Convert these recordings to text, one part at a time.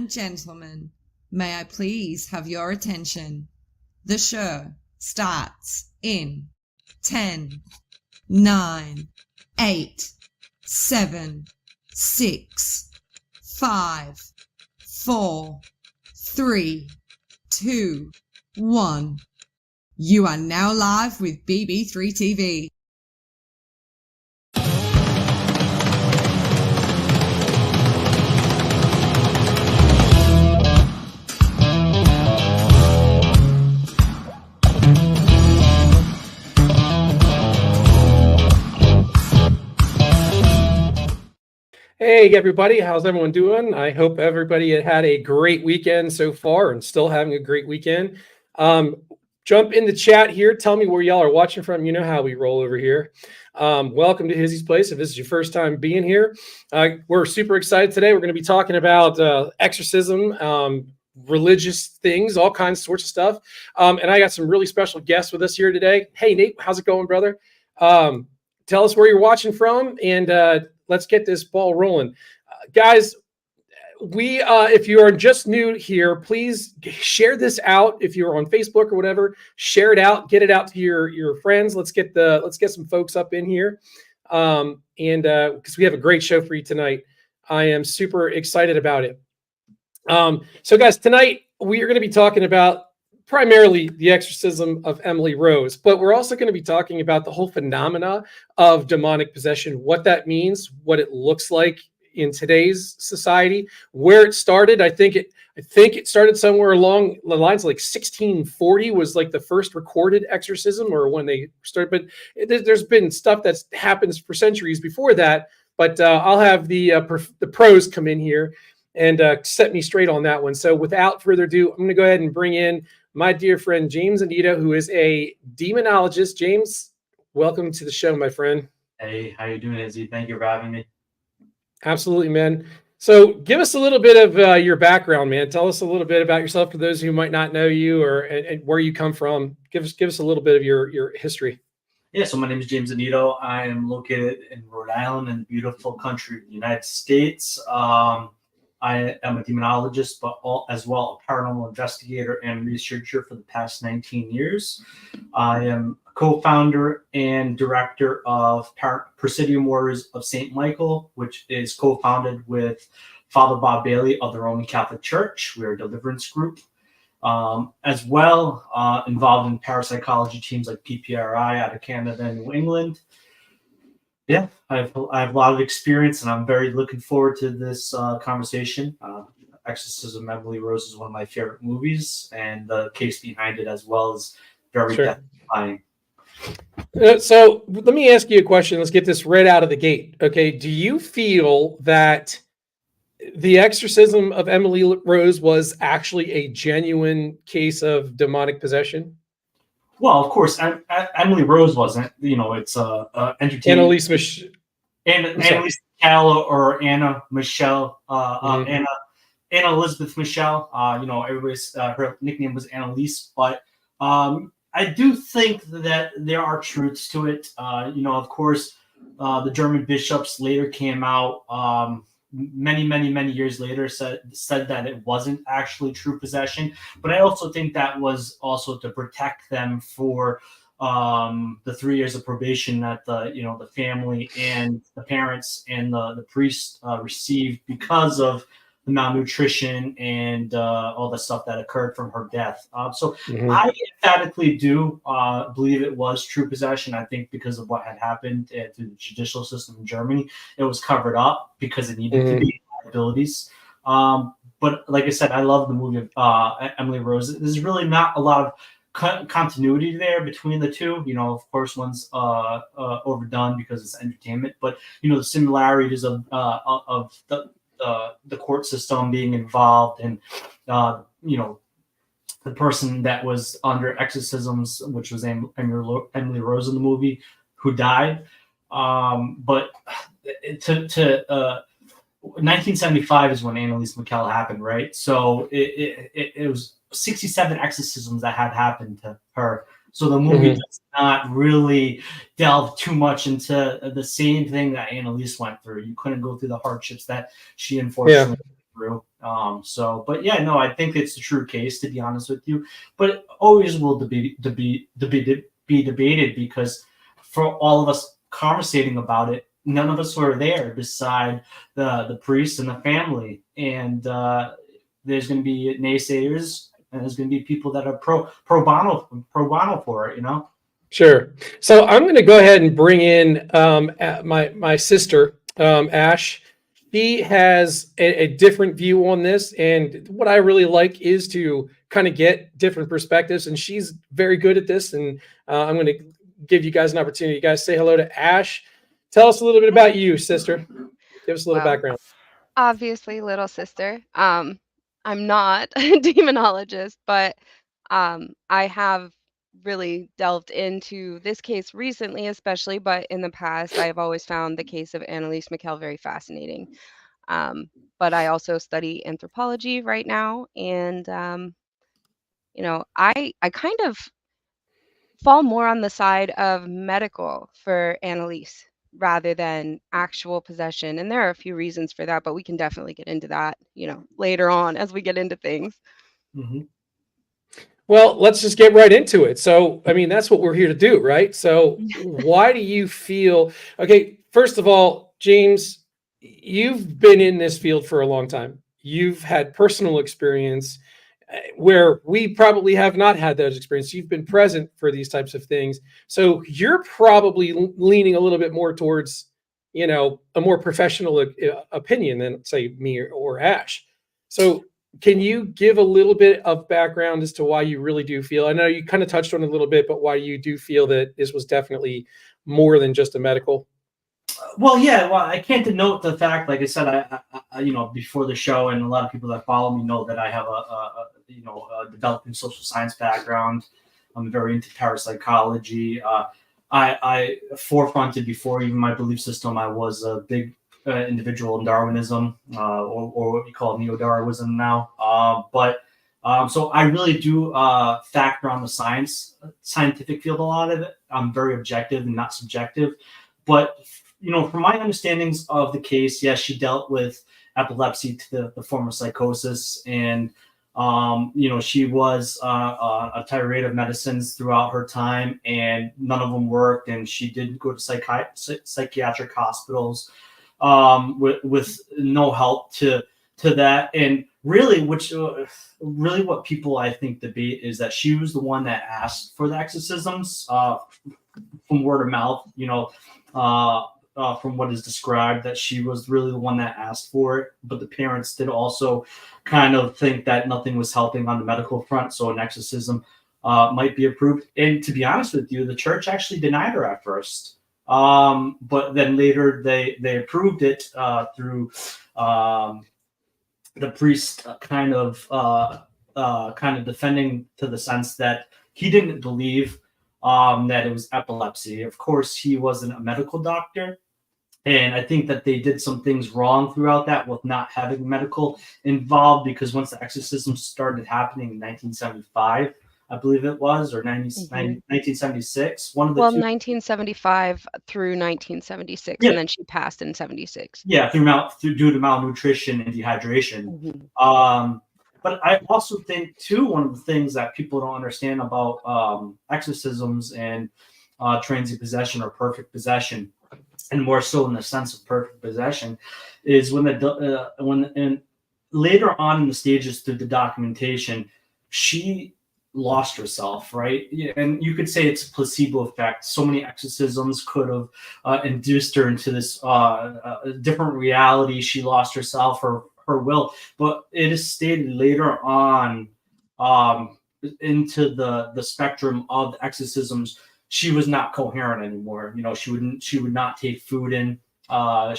and gentlemen, may I please have your attention? The show starts in 10, 9, 8, 7, 6, 5, 4, 3, 2, 1. You are now live with BB3 TV. Hey everybody, how's everyone doing? I hope everybody had a great weekend so far and still having a great weekend. Jump in the chat here. Tell me where y'all are watching from. You know how we roll over here. Welcome to Hizzy's Place. If this is your first time being here, we're super excited today. We're going to be talking about exorcism, religious things, all kinds of sorts of stuff. And I got some really special guests with us here today. Hey Nate, how's it going, brother? Tell us where you're watching from, and let's get this ball rolling. Guys, if you are just new here, please share this out. If you're on Facebook or whatever, share it out, get it out to your friends. Let's get some folks up in here. Because we have a great show for you tonight. I am super excited about it. So guys, tonight we are going to be talking about primarily the exorcism of Emily Rose, but we're also going to be talking about the whole phenomena of demonic possession, what that means, what it looks like in today's society, where it started. I think it started somewhere along the lines like 1640 was like the first recorded exorcism, or when they started. But there's been stuff that's happens for centuries before that. But I'll have the pros come in here and set me straight on that one. So without further ado, I'm going to go ahead and bring in my dear friend James Annitto, who is a demonologist. James, welcome to the show, my friend. Hey, how you doing, Izzy? Thank you for having me. Absolutely, man. So give us a little bit of your background, man. Tell us a little bit about yourself for those who might not know you, or and where you come from. Give us a little bit of your history. Yeah, so my name is James Annitto. I am located in Rhode Island in the beautiful country of the United States. I am a demonologist, but as well a paranormal investigator and researcher for the past 19 years. I am co-founder and director of Presidium Warriors of St. Michael, which is co-founded with Father Bob Bailey of the Roman Catholic Church. We're a deliverance group. As well, involved in parapsychology teams like PPRI out of Canada and New England. Yeah, I have a lot of experience, and I'm very looking forward to this conversation. Exorcism of Emily Rose is one of my favorite movies, and the case behind it as well is very death-defying. So let me ask you a question. Let's get this right out of the gate. Okay, do you feel that the exorcism of Emily Rose was actually a genuine case of demonic possession? Well, of course, Emily Rose wasn't. It's entertainment. Anna Elisabeth Michel or Anna Michel, Anna Elisabeth Michel. Everybody's her nickname was Annalise, but I do think that there are truths to it. Of course, the German bishops later came out. Many years later said that it wasn't actually true possession, but I also think that was also to protect them for the 3 years of probation that the family and the parents and the priest received because of the malnutrition and all the stuff that occurred from her death. I emphatically do believe it was true possession. I think because of what had happened through the judicial system in Germany, it was covered up because it needed to be liabilities. But like I said, I love the movie of Emily Rose. There's really not a lot of continuity there between the two. Of course, one's overdone because it's entertainment, but the similarities of the court system being involved, and the person that was under exorcisms, which was Emily Rose in the movie, who died. But to 1975 is when Anna Elisabeth Michel happened, right? So it was 67 exorcisms that had happened to her. So the movie does not really delve too much into the same thing that Annalise went through. You couldn't go through the hardships that she unfortunately went through. But yeah, no, I think it's a true case, to be honest with you. But it always will be debated, because for all of us conversating about it, none of us were there beside the priest and the family. And there's going to be naysayers, and there's going to be people that are pro bono for it. Sure. So I'm going to go ahead and bring in my sister, Ash. She has a different view on this, and what I really like is to kind of get different perspectives. And she's very good at this. And I'm going to give you guys an opportunity. You guys say hello to Ash. Tell us a little bit about you, sister. Give us a little background. Obviously, little sister. I'm not a demonologist, but I have really delved into this case recently, especially, but in the past, I have always found the case of Anna Elisabeth Michel very fascinating. But I also study anthropology right now, and I kind of fall more on the side of medical for Annalise rather than actual possession. And there are a few reasons for that, but we can definitely get into that, later on as we get into things. Mm-hmm. Well, let's just get right into it. So, I mean, that's what we're here to do, right? So, why do you feel, okay, first of all, James, you've been in this field for a long time. You've had personal experience where we probably have not had those experiences. You've been present for these types of things. So, you're probably leaning a little bit more towards, a more professional opinion than, say, me or Ash. So, can you give a little bit of background as to why you really do feel, I know you kind of touched on it a little bit, but why you do feel that this was definitely more than just a medical? Well, yeah, well, I can't denote the fact, like I said, I before the show, and a lot of people that follow me know that I have a developing social science background. I'm very into parapsychology. I forefronted, before even my belief system, I was a big individual in Darwinism, or what we call neo-Darwinism now. So I really do factor on the scientific field a lot of it. I'm very objective and not subjective. But, from my understandings of the case, yes, she dealt with epilepsy to the form of psychosis. And, she was a tirade of medicines throughout her time, and none of them worked. And she did go to psychiatric hospitals with no help to that. And really, really what people, I think, debate is that she was the one that asked for the exorcisms from word of mouth, from what is described, that she was really the one that asked for it. But the parents did also kind of think that nothing was helping on the medical front, so an exorcism might be approved. And to be honest with you, the church actually denied her at first. But then later they approved it through the priest kind of defending, to the sense that he didn't believe that it was epilepsy. Of course, he wasn't a medical doctor. And I think that they did some things wrong throughout that with not having medical involved, because once the exorcism started happening in 1975, I believe it was, or 1976. One of the two. 1975 through 1976, Yeah. And then she passed in 76. Yeah, due to malnutrition and dehydration. But I also think, too, one of the things that people don't understand about exorcisms and transient possession or perfect possession, and more so in the sense of perfect possession, is when later on in the stages through the documentation, she lost herself, right? And you could say it's a placebo effect. So many exorcisms could have induced her into this different reality. She lost herself, her will. But it is stated later on into the spectrum of the exorcisms, she was not coherent anymore. She would not take food in. At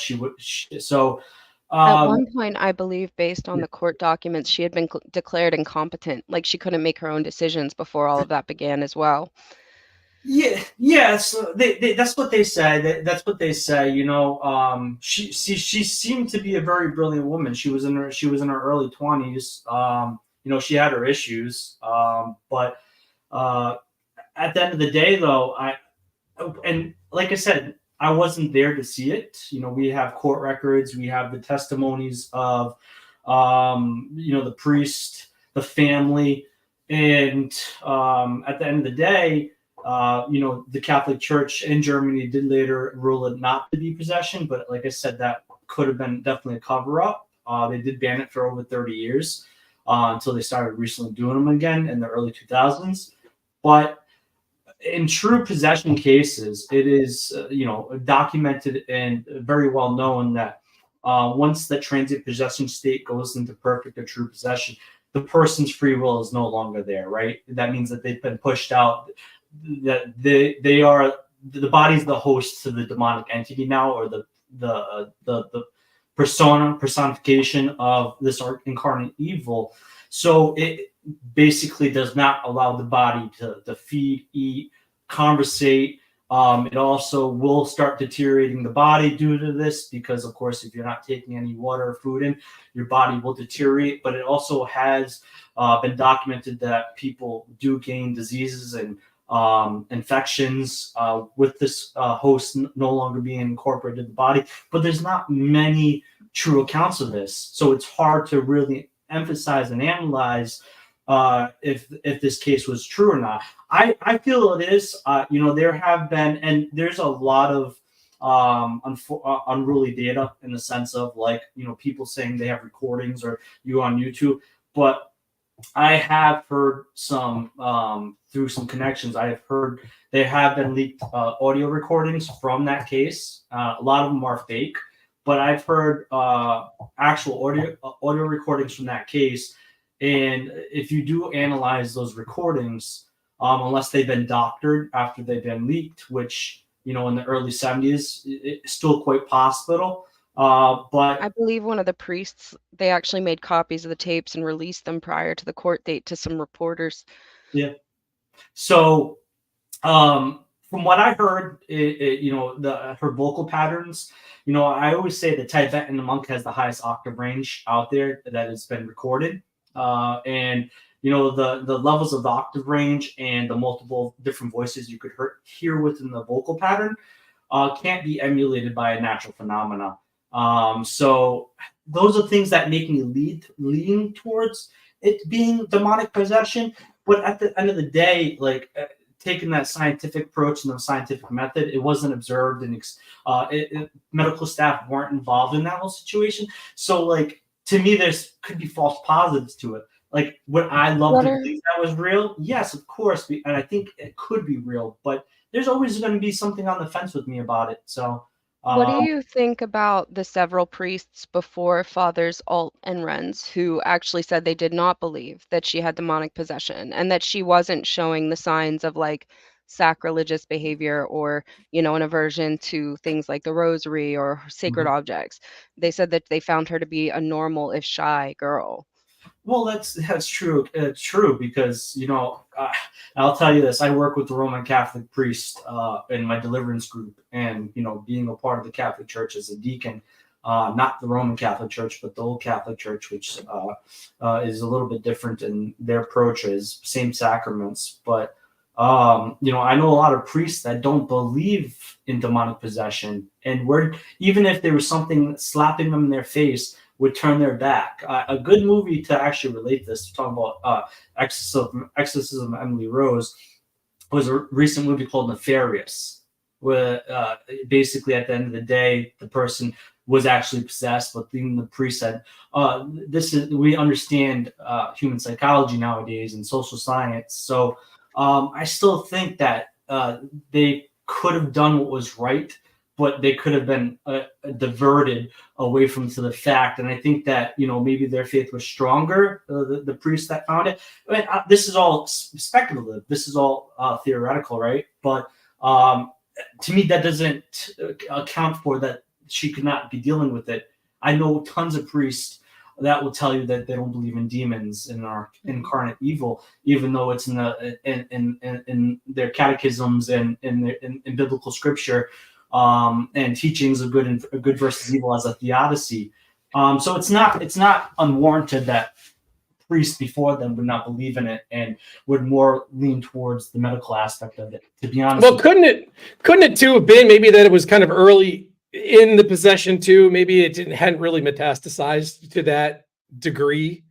one point, I believe, based on the court documents, she had been declared incompetent. Like, she couldn't make her own decisions before all of that began as well. So that's what they say. That's what they say. She seemed to be a very brilliant woman. She was in her early 20s. She had her issues, but at the end of the day, though, and like I said, I wasn't there to see it. We have court records. We have the testimonies of the priest, the family, and at the end of the day, the Catholic Church in Germany did later rule it not to be possession, but like I said, that could have been definitely a cover-up. They did ban it for over 30 years until they started recently doing them again in the early 2000s. But in true possession cases, it is documented and very well known that once the transient possession state goes into perfect or true possession, the person's free will is no longer there, right? That means that they've been pushed out, that they are the body's the host to the demonic entity now, or the personification of this incarnate evil. So it basically does not allow the body to feed, eat, conversate. It also will start deteriorating the body due to this, because of course, if you're not taking any water or food in, your body will deteriorate. But it also has been documented that people do gain diseases and infections with this host no longer being incorporated in the body. But there's not many true accounts of this, so it's hard to really emphasize and analyze if this case was true or not. I feel it is. There have been, and there's a lot of unruly data in the sense of people saying they have recordings or you on YouTube. But I have heard some through some connections. I have heard there have been leaked audio recordings from that case. A lot of them are fake, but I've heard actual audio recordings from that case. And if you do analyze those recordings, unless they've been doctored after they've been leaked, which in the early 70s, it's still quite possible. But I believe one of the priests, they actually made copies of the tapes and released them prior to the court date to some reporters. Yeah. So from what I heard, her vocal patterns, I always say the Tibetan monk has the highest octave range out there that has been recorded. And the levels of the octave range and the multiple different voices you could hear within the vocal pattern can't be emulated by a natural phenomena. So those are things that make me lean towards it being demonic possession. But at the end of the day, taking that scientific approach and the scientific method, it wasn't observed, and medical staff weren't involved in that whole situation. So to me, there's could be false positives to it. Would I love to think that was real? Yes, of course. And I think it could be real, but there's always going to be something on the fence with me about it. So what do you think about the several priests before Fathers Alt and Renz who actually said they did not believe that she had demonic possession and that she wasn't showing the signs of sacrilegious behavior or an aversion to things like the rosary or sacred objects? They said that they found her to be a normal, if shy, girl. Well, that's true. It's true because I'll tell you this. I work with the Roman Catholic priest in my deliverance group, and being a part of the Catholic Church as a deacon, not the Roman Catholic Church, but the old Catholic Church, which is a little bit different in their approaches, same sacraments. But I know a lot of priests that don't believe in demonic possession, and even if there was something slapping them in their face, would turn their back. A good movie to actually relate this, talking about Exorcism Emily Rose, was a recent movie called Nefarious, where basically at the end of the day, the person was actually possessed, but then the priest said, we understand human psychology nowadays and social science. So I still think that they could have done what was right, but they could have been diverted away from to the fact. And I think that, maybe their faith was stronger, the priest that found it. I mean, this is all speculative. This is all theoretical, right? But to me, that doesn't account for that she could not be dealing with it. I know tons of priests that will tell you that they don't believe in demons and are incarnate evil, even though it's in their catechisms and in biblical scripture. And teachings of good versus evil as a theodicy. So it's not unwarranted that priests before them would not believe in it and would more lean towards the medical aspect of it, to be honest. Well, couldn't it too have been maybe that it was kind of early in the possession too? Maybe it hadn't really metastasized to that degree.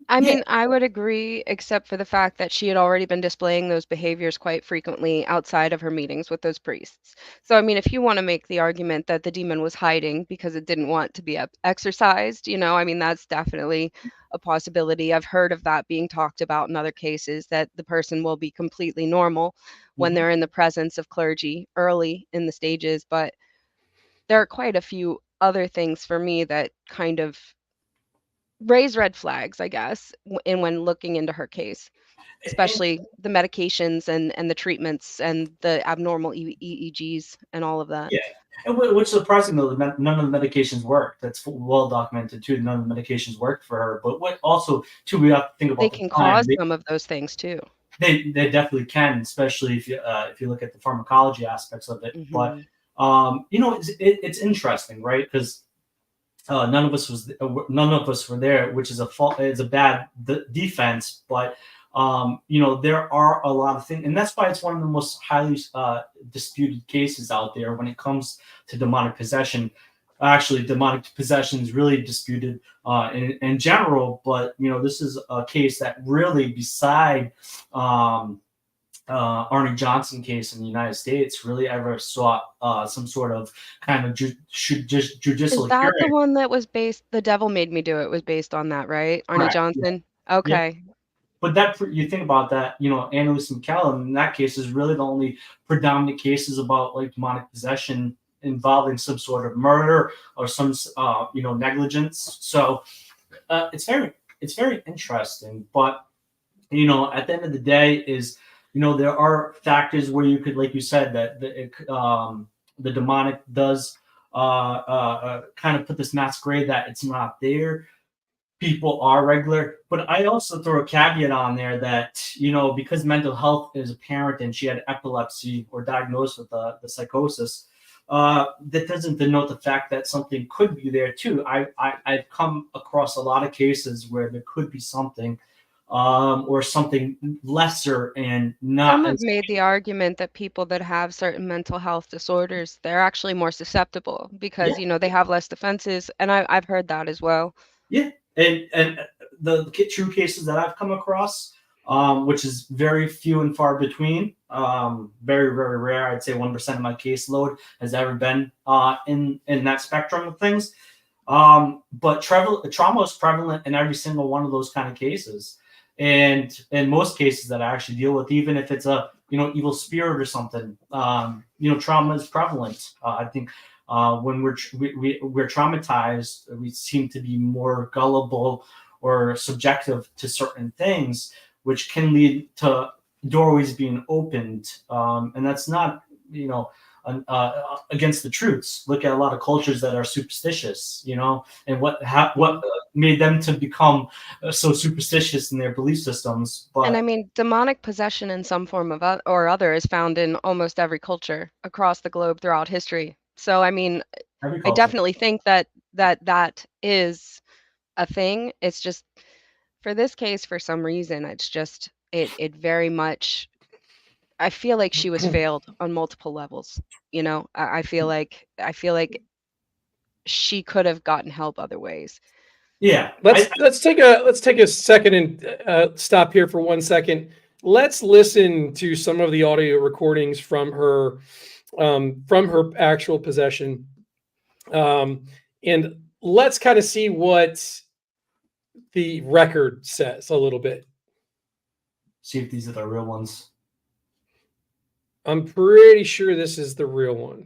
I Yeah. mean, I would agree, except for the fact that she had already been displaying those behaviors quite frequently outside of her meetings with those priests. So, I mean, if you want to make the argument that the demon was hiding because it didn't want to be exorcised, I mean, that's definitely a possibility. I've heard of that being talked about in other cases, that the person will be completely normal when Mhm. they're in the presence of clergy early in the stages. But there are quite a few other things for me that kind of raise red flags, I guess, in when looking into her case, And especially the medications and the treatments and the abnormal EEGs and all of that. yeah, and which surprising though, none of the medications worked. That's well documented too. None of the medications worked for her. But what also too, we have to think They about the can time. cause some of those things too. They definitely can, especially if you look at the pharmacology aspects of it. But Mhm. it's interesting, right? Because none of us were there, which is a fault. It's a bad defense, but there are a lot of things, and that's why it's one of the most highly disputed cases out there when it comes to demonic possession. Actually, demonic possession is really disputed in general, but this is a case that really, beside um, Arnie Johnson case in the United States, really ever saw some sort of kind of Is judicial that the hearing. one that was based The Devil Made Me Do It was based on that, right? Arnie Correct. Yeah. Johnson? Yeah. Okay. But that you think about that, Anna Elisabeth Michel in that case is really the only predominant cases about like demonic possession involving some sort of murder or some negligence. So it's very interesting. But at the end of the day, is there are factors where you could, like you said, that the demonic does kind of put this masquerade that it's not there. People are regular, but I also throw a caveat on there that because mental health is apparent and she had epilepsy or diagnosed with the psychosis, that doesn't denote the fact that something could be there too. I've come across a lot of cases where there could be something, or something lesser and Some not have as made the argument that people that have certain mental health disorders, they're actually more susceptible because, yeah. they have less defenses, and I've heard that as well. Yeah, and the true cases that I've come across, which is very few and far between, very very rare. I'd say 1% of my caseload has ever been in that spectrum of things. But trauma is prevalent in every single one of those kind of cases, and in most cases that I actually deal with, even if it's a evil spirit or something, trauma is prevalent. I think when we're traumatized, we seem to be more gullible or subjective to certain things, which can lead to doorways being opened, and that's not against the truths. Look at a lot of cultures that are superstitious, and what made them to become so superstitious in their belief systems. And I But mean, demonic possession in some form of or other is found in almost every culture across the globe throughout history. So, I mean, every I culture, definitely think that is a thing. It's just for this case, for some reason, it's just it very much. I feel like she was failed on multiple levels. I feel like she could have gotten help other ways. yeah, Let's take a second and stop here for 1 second. Let's listen to some of the audio recordings from her actual possession, and let's kind of see what the record says a little bit. see if these are the real ones. I'm pretty sure this is the real one.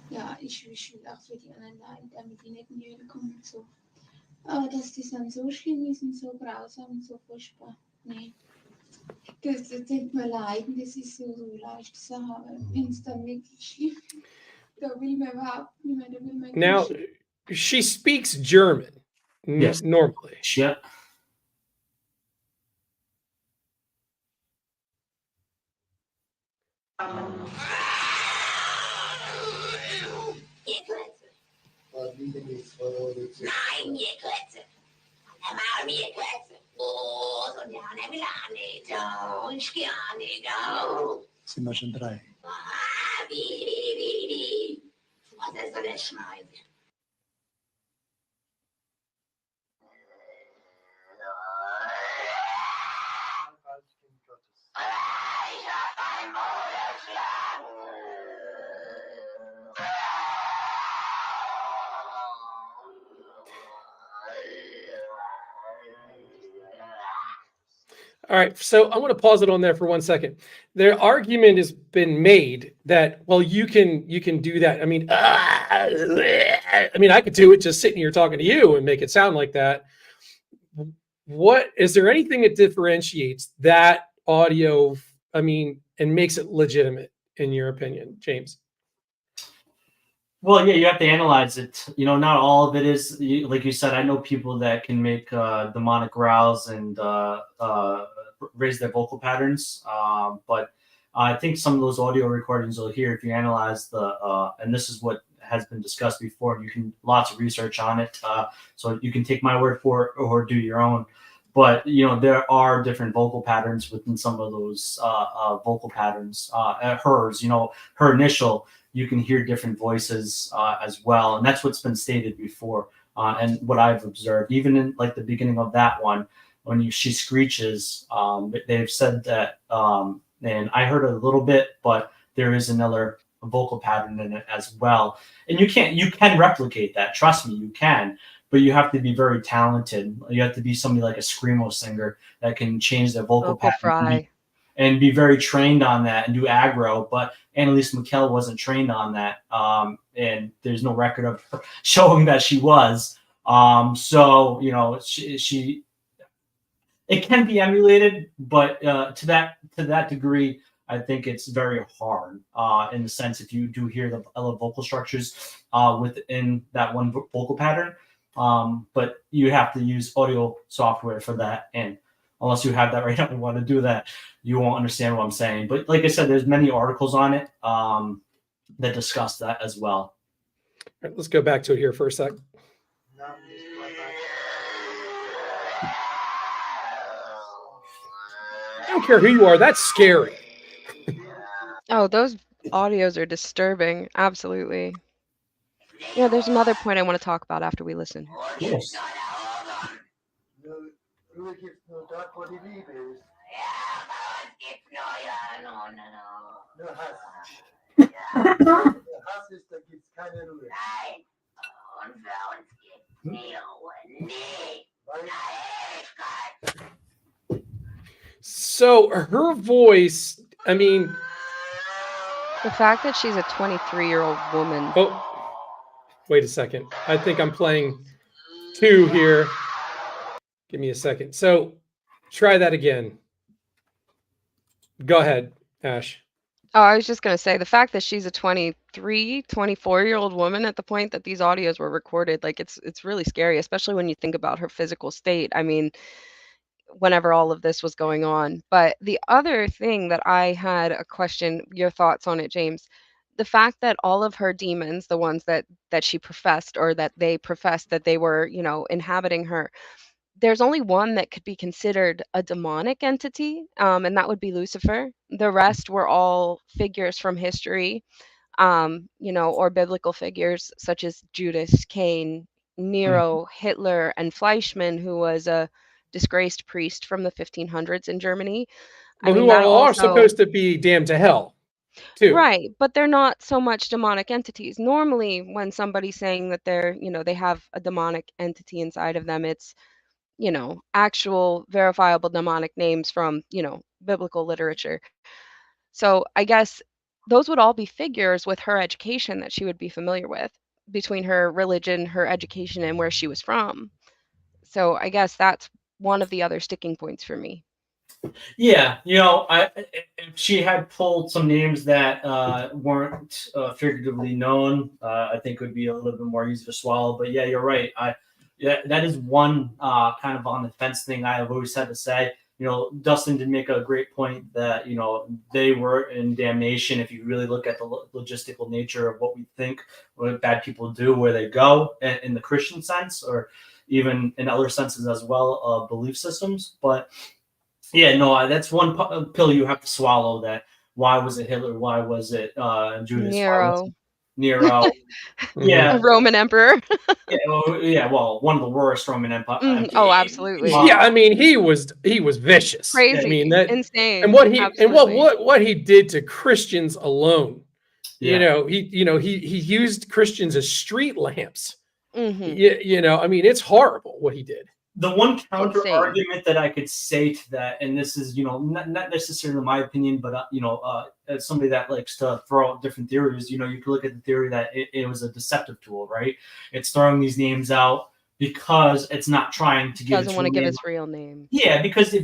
Ja, ich will auch für die anderen leiden, damit die nicht in die Hölle kommen und so. Aber dass das dann so schlimm ist und so grausam und so furchtbar, nee. Das denkt man leiden, das ist so leicht zu haben. Wenn es dann wirklich schlimm ist, da will man überhaupt nicht mehr, da will man Now, she speaks German Yes. normally. Yeah. Nein, nie Klötze. Einmal mir Klötze. Oh, so gerne will nicht. Ich kann nicht. Sind wir schon 3? Wie. Was ist so der Schneide? All right, so I want to pause it on there for 1 second. Their argument has been made that, well, you can do that. I mean, I could do it just sitting here talking to you and make it sound like that. What is there anything that differentiates that audio? I mean, and makes it legitimate in your opinion, James? Well, yeah, you have to analyze it. You know, not all of it is like you said. I know people that can make demonic growls and raise their vocal patterns, but I think some of those audio recordings you'll hear if you analyze and this is what has been discussed before. You can lots of research on it, so you can take my word for it or do your own. But you know, there are different vocal patterns within some of those vocal patterns. Hers, you know, her initial. You can hear different voices as well. And that's what's been stated before. And what I've observed, even in like the beginning of that one, when she screeches, they've said that, and I heard a little bit, but there is another vocal pattern in it as well. And you can replicate that. Trust me, you can. But you have to be very talented. You have to be somebody like a screamo singer that can change their vocal pattern. Fry. And be very trained on that and do aggro. But Anna Elisabeth Michel wasn't trained on that. And there's no record of her showing that she was. So, you know, she it can be emulated, but to that degree, I think it's very hard in the sense if you do hear the vocal structures within that one vocal pattern. But you have to use audio software for that. And unless you have that right now and want to do that, you won't understand what I'm saying. But like I said, there's many articles on it that discuss that as well. All right, let's go back to it here for a sec. I don't care who you are. That's scary. Oh, those audios are disturbing. Absolutely. Yeah, there's another point I want to talk about after we listen. Yes. So her voice, I mean, the fact that she's a 23-year-old woman. Oh, wait a second. I think I'm playing two here. Give me a second. So try that again. Go ahead, Ash. Oh, I was just going to say the fact that she's a 23, 24-year-old woman at the point that these audios were recorded, like it's really scary, especially when you think about her physical state. I mean, whenever all of this was going on. But the other thing that I had a question, your thoughts on it, James, the fact that all of her demons, the ones that she professed or that they professed that they were, you know, inhabiting her, there's only one that could be considered a demonic entity, and that would be Lucifer. The rest were all figures from history, you know, or biblical figures such as Judas, Cain, Nero, Hitler, and Fleischmann, who was a disgraced priest from the 1500s in Germany. Well, I mean, who that are also supposed to be damned to hell, too. right, but they're not so much demonic entities. Normally, when somebody's saying that they're, you know, they have a demonic entity inside of them, it's, you know, actual verifiable demonic names from, you know, biblical literature. So I guess those would all be figures with her education that she would be familiar with between her religion, her education, and where she was from. So I guess that's one of the other sticking points for me. Yeah, you know, if she had pulled some names that weren't figuratively known, I think it would be a little bit more easy to swallow. But yeah, you're right. That is one kind of on the fence thing I've always had to say. You know, Dustin did make a great point that, you know, they were in damnation. If you really look at the logistical nature of what we think, what bad people do, where they go in the Christian sense, or even in other senses as well, belief systems. But yeah, no, that's one pill you have to swallow. That why was it Hitler? Why was it Judas? Nero. Nero. Mhm. Yeah, A Roman emperor. yeah. Well, one of the worst Roman Empire. Oh, absolutely. Yeah, I mean, he was vicious. I Crazy. mean that, Insane. and Absolutely. what he did to Christians alone. Yeah. He used Christians as street lamps. Mhm. I mean, it's horrible what he did. The one counter Insane. argument that I could say to that, and this is, not necessarily my opinion, but as somebody that likes to throw out different theories, you could look at the theory that it was a deceptive tool, right? It's throwing these names out because it's not trying to give Doesn't want to give its real name. Yeah, because we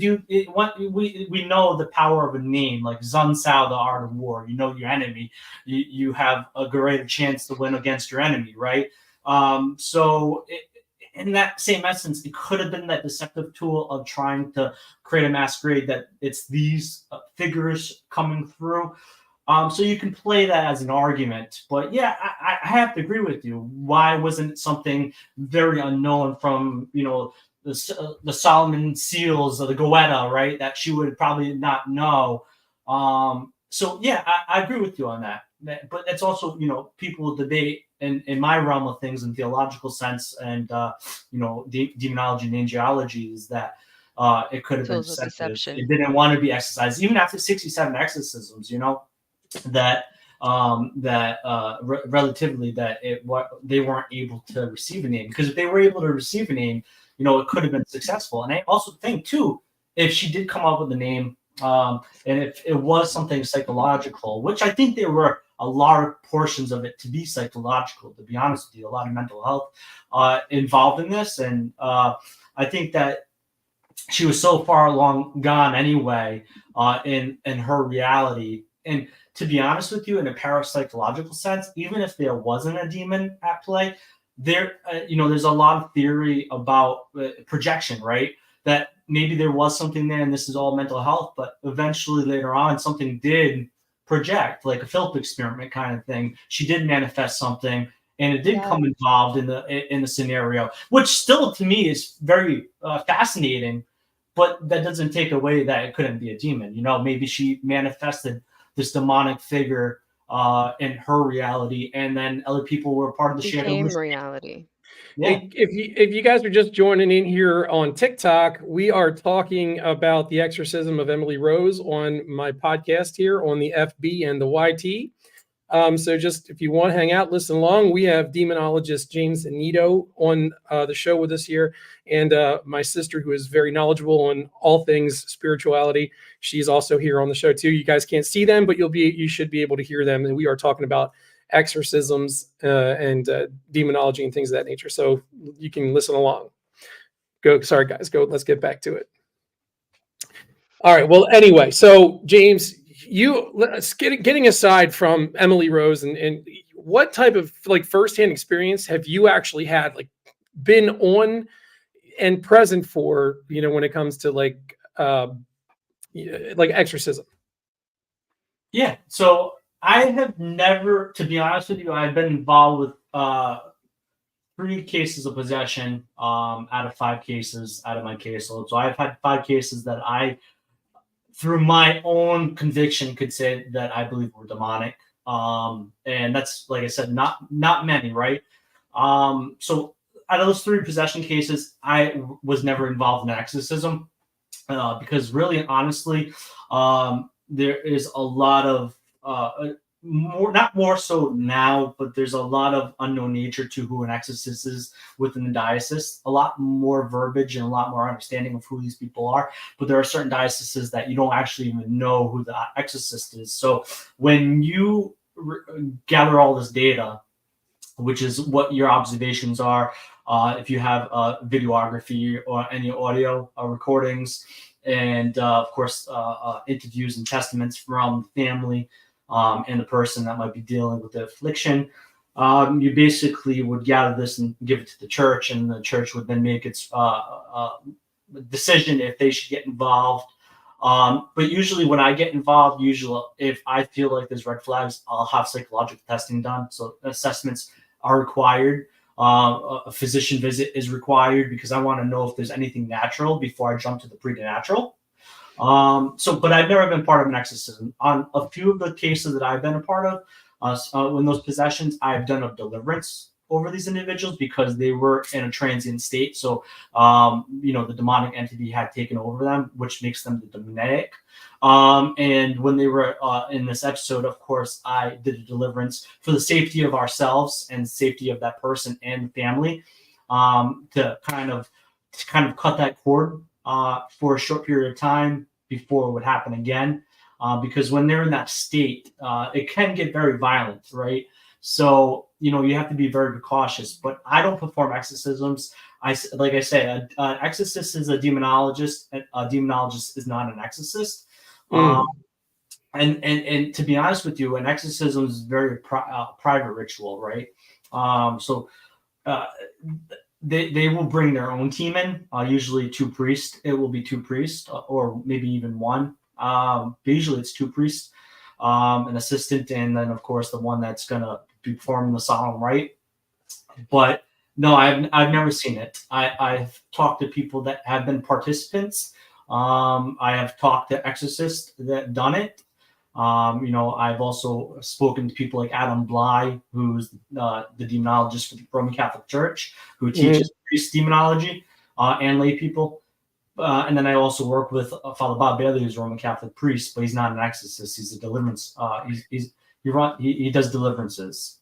know the power of a name, like Sun Tzu, the art of war. You know your enemy, you have a greater chance to win against your enemy, right? In that same essence, it could have been that deceptive tool of trying to create a masquerade that it's these figures coming through. So you can play that as an argument. But yeah, I have to agree with you. Why wasn't it something very unknown from, the Solomon seals or the Goetta, right? That she would probably not know. So yeah, I agree with you on that. But it's also, people debate in my realm of things in theological sense and demonology and angelology is that it could have been Tools of deception. It didn't want to be exorcised, even after 67 exorcisms. That relatively that they weren't able to receive a name, because if they were able to receive a name, it could have been successful. And I also think too, if she did come up with a name, and if it was something psychological, which I think there were a lot of portions of it to be psychological, to be honest with you, a lot of mental health involved in this. And I think that she was so far along gone anyway in her reality. And to be honest with you, in a parapsychological sense, even if there wasn't a demon at play, there's a lot of theory about projection, right? That maybe there was something there, and this is all mental health, but eventually later on, something did project, like a Philip experiment kind of thing. She did manifest something, and it did come involved in the scenario, which still to me is very fascinating. But that doesn't take away that it couldn't be a demon. Maybe she manifested this demonic figure in her reality, and then other people were part of the shared Became reality. Yeah. If you guys are just joining in here on TikTok, we are talking about the exorcism of Emily Rose on my podcast here on the FB and the YT. So just if you want to hang out, listen along, we have Demonologist James Annitto on the show with us here, and my sister, who is very knowledgeable on all things spirituality. She's also here on the show too. You guys can't see them, but you should be able to hear them. And we are talking about exorcisms and demonology and things of that nature. So you can listen along. Sorry guys, let's get back to it. All right. Well, anyway, so James, getting aside from Emily Rose and what type of firsthand experience have you actually had, been on and present for, when it comes to exorcism? Yeah. So I have never, to be honest with you, I've been involved with 3 cases of possession out of 5 cases out of my caseload. So I've had 5 cases that I, through my own conviction, could say that I believe were demonic. And that's, like I said, not many, right? So out of those 3 possession cases, I was never involved in exorcism because really, honestly, there is a lot of not more so now, but there's a lot of unknown nature to who an exorcist is within the diocese. A lot more verbiage and a lot more understanding of who these people are. But there are certain dioceses that you don't actually even know who the exorcist is. So when you gather all this data, which is what your observations are, if you have videography or any audio recordings, and of course interviews and testaments from family and the person that might be dealing with the affliction, you basically would gather this and give it to the church, and the church would then make its decision if they should get involved. But usually when I get involved, if I feel like there's red flags, I'll have psychological testing done. So assessments are required. A physician visit is required because I want to know if there's anything natural before I jump to the preternatural. But I've never been part of an exorcism. On a few of the cases that I've been a part of, when those possessions, I've done a deliverance over these individuals because they were in a transient state. So, the demonic entity had taken over them, which makes them the demonic. And when they were in this episode, of course, I did a deliverance for the safety of ourselves and safety of that person and family, to kind of cut that cord for a short period of time before it would happen again. Because when they're in that state, it can get very violent, right? So, you have to be very cautious. But I don't perform exorcisms. Like I say, an exorcist is a demonologist. A demonologist is not an exorcist. And to be honest with you, an exorcism is very private ritual, right? So they will bring their own team in, usually 2 priests. It will be 2 priests or maybe even 1. Usually it's 2 priests, an assistant, and then of course the one that's going to be performing the solemn rite. But no, I've never seen it. I've talked to people that have been participants. I have talked to exorcists that done it. I've also spoken to people like Adam Bly, who's the demonologist for the Roman Catholic Church, who teaches priest demonology and lay people. And then I also work with Father Bob Bailey, who's a Roman Catholic priest, but he's not an exorcist. He's a deliverance. He does deliverances.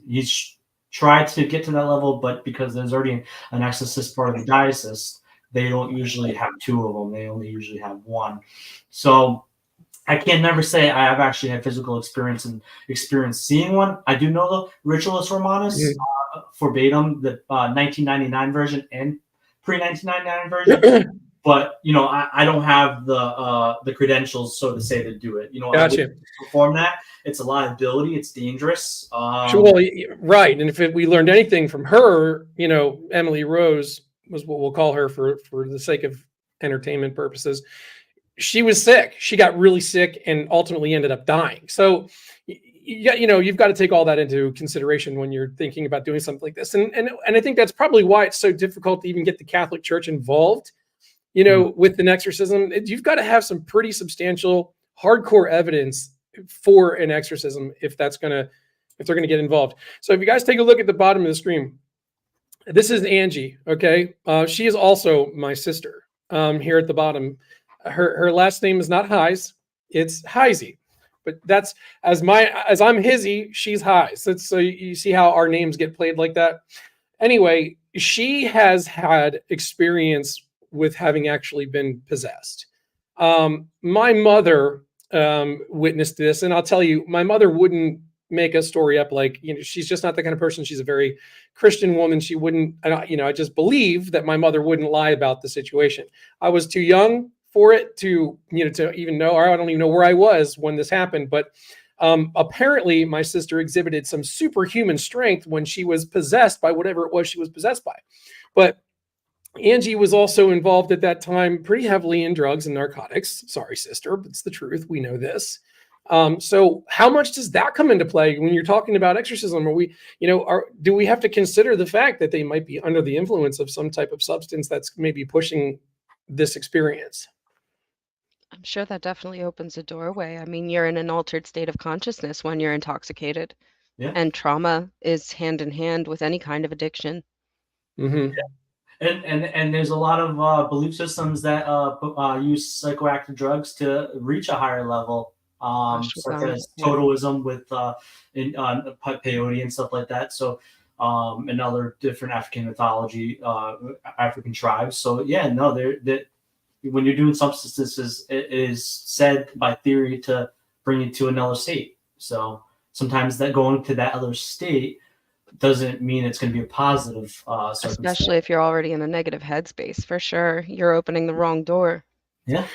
He's tried to get to that level, but because there's already an exorcist part of the diocese, they don't usually have 2 of them. They only usually have 1. So I can never say I have actually had physical experience seeing one. I do know the Ritualist Romanus verbatim, the 1999 version and pre-1999 version. But I don't have the credentials, so to say, to do it. I wouldn't perform that. It's a liability. It's dangerous. Sure, well, right. And if we learned anything from her, Emily Rose was what we'll call her for the sake of entertainment purposes. She was sick. She got really sick and ultimately ended up dying. So, you've got to take all that into consideration when you're thinking about doing something like this. And I think that's probably why it's so difficult to even get the Catholic Church involved. With an exorcism, you've got to have some pretty substantial, hardcore evidence for an exorcism if they're going to get involved. So if you guys take a look at the bottom of the screen, this is Angie. Okay, she is also my sister. Here at the bottom, her last name is not Hizzy, it's Hizzy. But that's as I'm Hizzy, she's Hizzy. So you see how our names get played like that. Anyway, she has had experience with having actually been possessed. My mother witnessed this, and I'll tell you, my mother wouldn't make a story up like, she's just not the kind of person. She's a very Christian woman. She wouldn't, I just believe that my mother wouldn't lie about the situation. I was too young for it to even know, or I don't even know where I was when this happened. But apparently my sister exhibited some superhuman strength when she was possessed by whatever it was she was possessed by. But Angie was also involved at that time pretty heavily in drugs and narcotics. Sorry, sister, but it's the truth. We know this. So how much does that come into play when you're talking about exorcism? Do we have to consider the fact that they might be under the influence of some type of substance that's maybe pushing this experience? I'm sure that definitely opens a doorway. I mean, you're in an altered state of consciousness when you're intoxicated. Yeah. And trauma is hand in hand with any kind of addiction. Mm-hmm. Yeah. And there's a lot of belief systems that use psychoactive drugs to reach a higher level, such as totalism with peyote and stuff like that. So, and other different African mythology, African tribes. So when you're doing substances, it is said by theory to bring you to another state. So sometimes that going to that other state doesn't mean it's going to be a positive especially if you're already in a negative headspace. For sure, you're opening the wrong door. Yeah.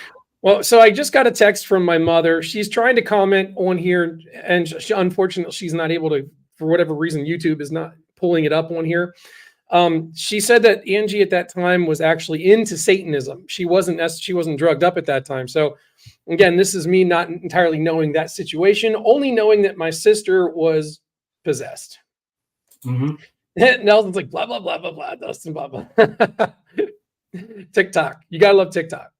Well, so I just got a text from my mother. She's trying to comment on here, and unfortunately she's not able to, for whatever reason. YouTube is not pulling it up on here. She said that Angie at that time was actually into Satanism. She wasn't drugged up at that time. So again, this is me not entirely knowing that situation, only knowing that my sister was possessed. Mm-hmm. Nelson's like blah blah blah blah blah. Dustin blah blah. TikTok, you gotta love TikTok.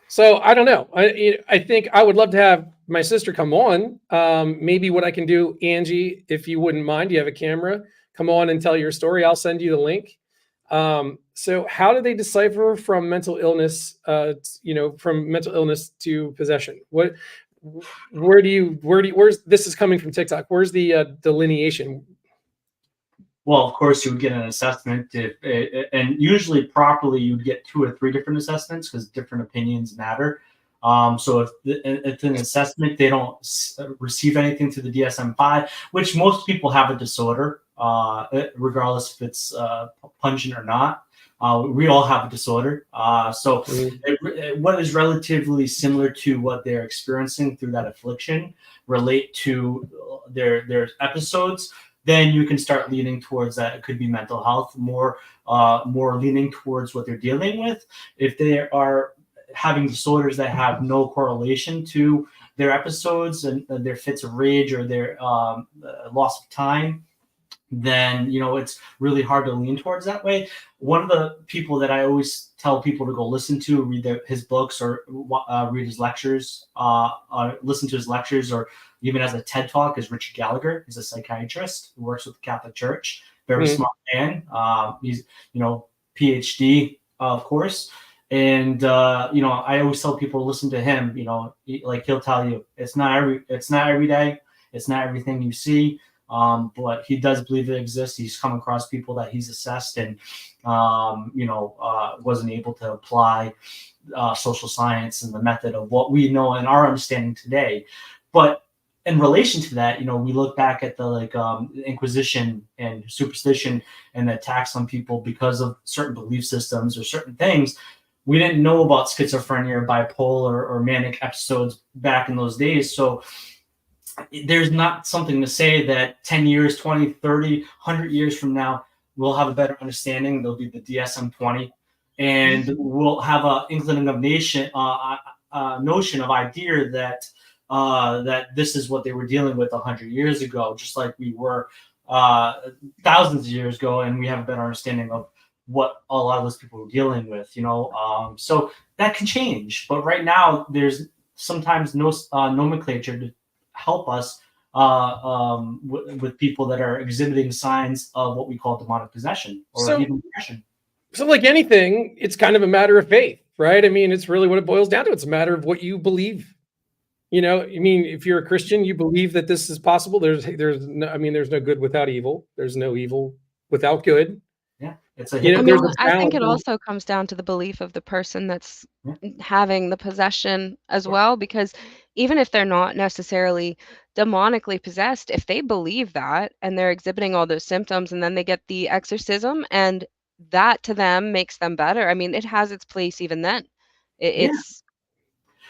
So I don't know. I think I would love to have my sister come on, maybe what I can do, Angie, if you wouldn't mind, you have a camera, come on and tell your story. I'll send you the link. So how do they decipher from mental illness, from mental illness to possession? Where's this is coming from TikTok? Where's the delineation? Well, of course, you would get an assessment, and usually properly, you'd get 2 or 3 different assessments because different opinions matter. So if it's an assessment, they don't receive anything to the DSM-5, which most people have a disorder, regardless if it's pungent or not. We all have a disorder. What is relatively similar to what they're experiencing through that affliction relate to their episodes, then you can start leaning towards that. It could be mental health, more leaning towards what they're dealing with. If they are having disorders that have no correlation to their episodes and their fits of rage or their loss of time, then it's really hard to lean towards that way. One of the people that I always tell people to go listen to, read his books or read his lectures, listen to his lectures, or even as a TED Talk, is Richard Gallagher. He's a psychiatrist who works with the Catholic Church. Very smart man. He's PhD, of course. And I always tell people to listen to him. He'll tell you it's not every day, it's not everything you see. But he does believe it exists. He's come across people that he's assessed and, wasn't able to apply social science and the method of what we know and our understanding today. But in relation to that, we look back at the Inquisition and superstition and the attacks on people because of certain belief systems or certain things. We didn't know about schizophrenia or bipolar or manic episodes back in those days. So there's not something to say that 10 years, 20, 30, 100 years from now, we'll have a better understanding. There'll be the DSM-20, and we'll have an inkling of notion of idea that this is what they were dealing with 100 years ago, just like we were thousands of years ago, and we have a better understanding of what a lot of those people were dealing with, so that can change. But right now, there's sometimes no nomenclature to help us with people that are exhibiting signs of what we call demonic possession or even possession. So like anything, it's kind of a matter of faith, right? I mean, it's really what it boils down to. It's a matter of what you believe. If you're a Christian, you believe that this is possible. There's no good without evil. There's no evil without good. Yeah, it's I think it also comes down to the belief of the person that's having the possession as well, because even if they're not necessarily demonically possessed, if they believe that and they're exhibiting all those symptoms and then they get the exorcism and that to them makes them better, it has its place even then. It's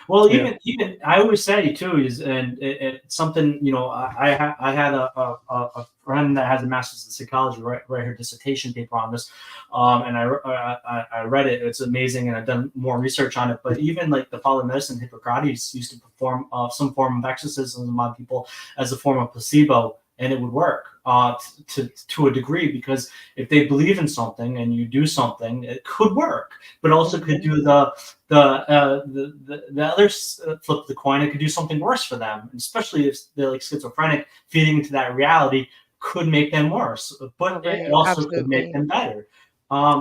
Well, even I always say too it's something, I had a friend that has a master's in psychology write her dissertation paper on this, and I read it. It's amazing, and I've done more research on it. But even like the Father of Medicine, Hippocrates, used to perform some form of exorcism on people as a form of placebo, and it would work to a degree, because if they believe in something and you do something, it could work, but also could do the other flip of the coin. It could do something worse for them, especially if they're like schizophrenic. Feeding into that reality could make them worse, but it also could make them better.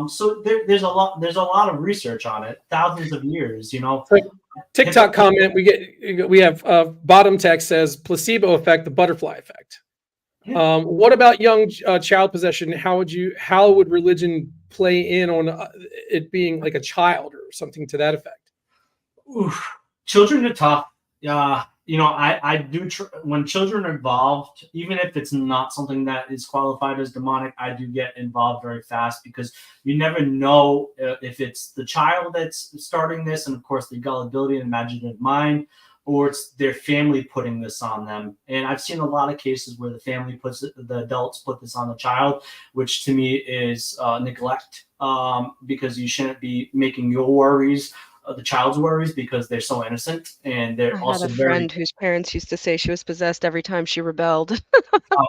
So there's a lot of research on it, thousands of years. TikTok comment we have bottom text says placebo effect, the butterfly effect. What about young child possession? How would religion play in on it being like a child or something to that effect? Oof. Children are tough. I do when children are involved, even if it's not something that is qualified as demonic, I do get involved very fast, because you never know if it's the child that's starting this, and of course the gullibility and imaginative mind, or it's their family putting this on them. And I've seen a lot of cases where the adults put this on the child, which to me is neglect, because you shouldn't be making your worries the child's worries, because they're so innocent, and they're also had a friend whose parents used to say she was possessed every time she rebelled.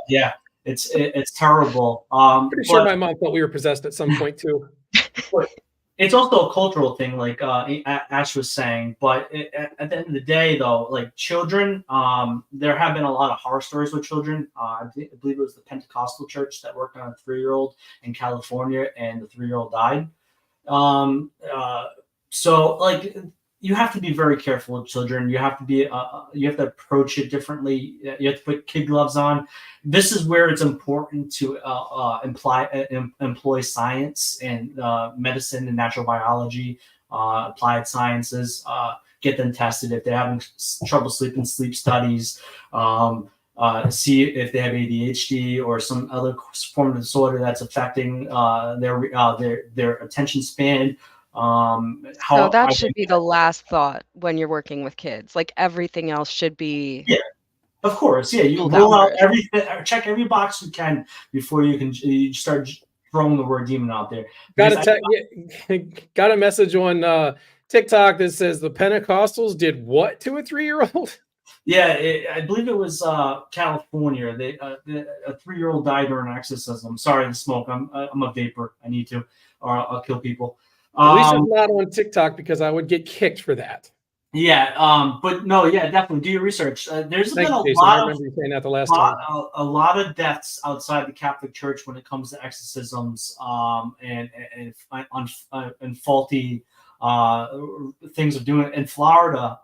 Yeah, it's terrible. Pretty sure my mom thought we were possessed at some point too. But it's also a cultural thing, like Ash was saying. But at the end of the day, though, like children, there have been a lot of horror stories with children. I believe it was the Pentecostal church that worked on a 3-year-old in California, and the 3-year-old died. So like you have to be very careful with children. You have to be you have to approach it differently. You have to put kid gloves on. This is where it's important to employ science and medicine and natural biology, applied sciences. Get them tested if they're having trouble sleeping. Sleep studies. See if they have ADHD or some other form of disorder that's affecting their attention span. So that should be the last thought when you're working with kids. Like everything else should be. Yeah, of course. Yeah, you rule out everything. Check every box you can before you start throwing the word demon out there. Got a message on TikTok that says the Pentecostals did what to a 3-year-old? Yeah, I believe it was California. A 3-year-old died during an exorcism. Sorry, the smoke. I'm a vapor. I need to, or I'll kill people. At least I'm not on TikTok because I would get kicked for that. Yeah, but no, yeah, definitely do your research. There's been a lot of deaths outside the Catholic Church when it comes to exorcisms and faulty things of doing it. In Florida,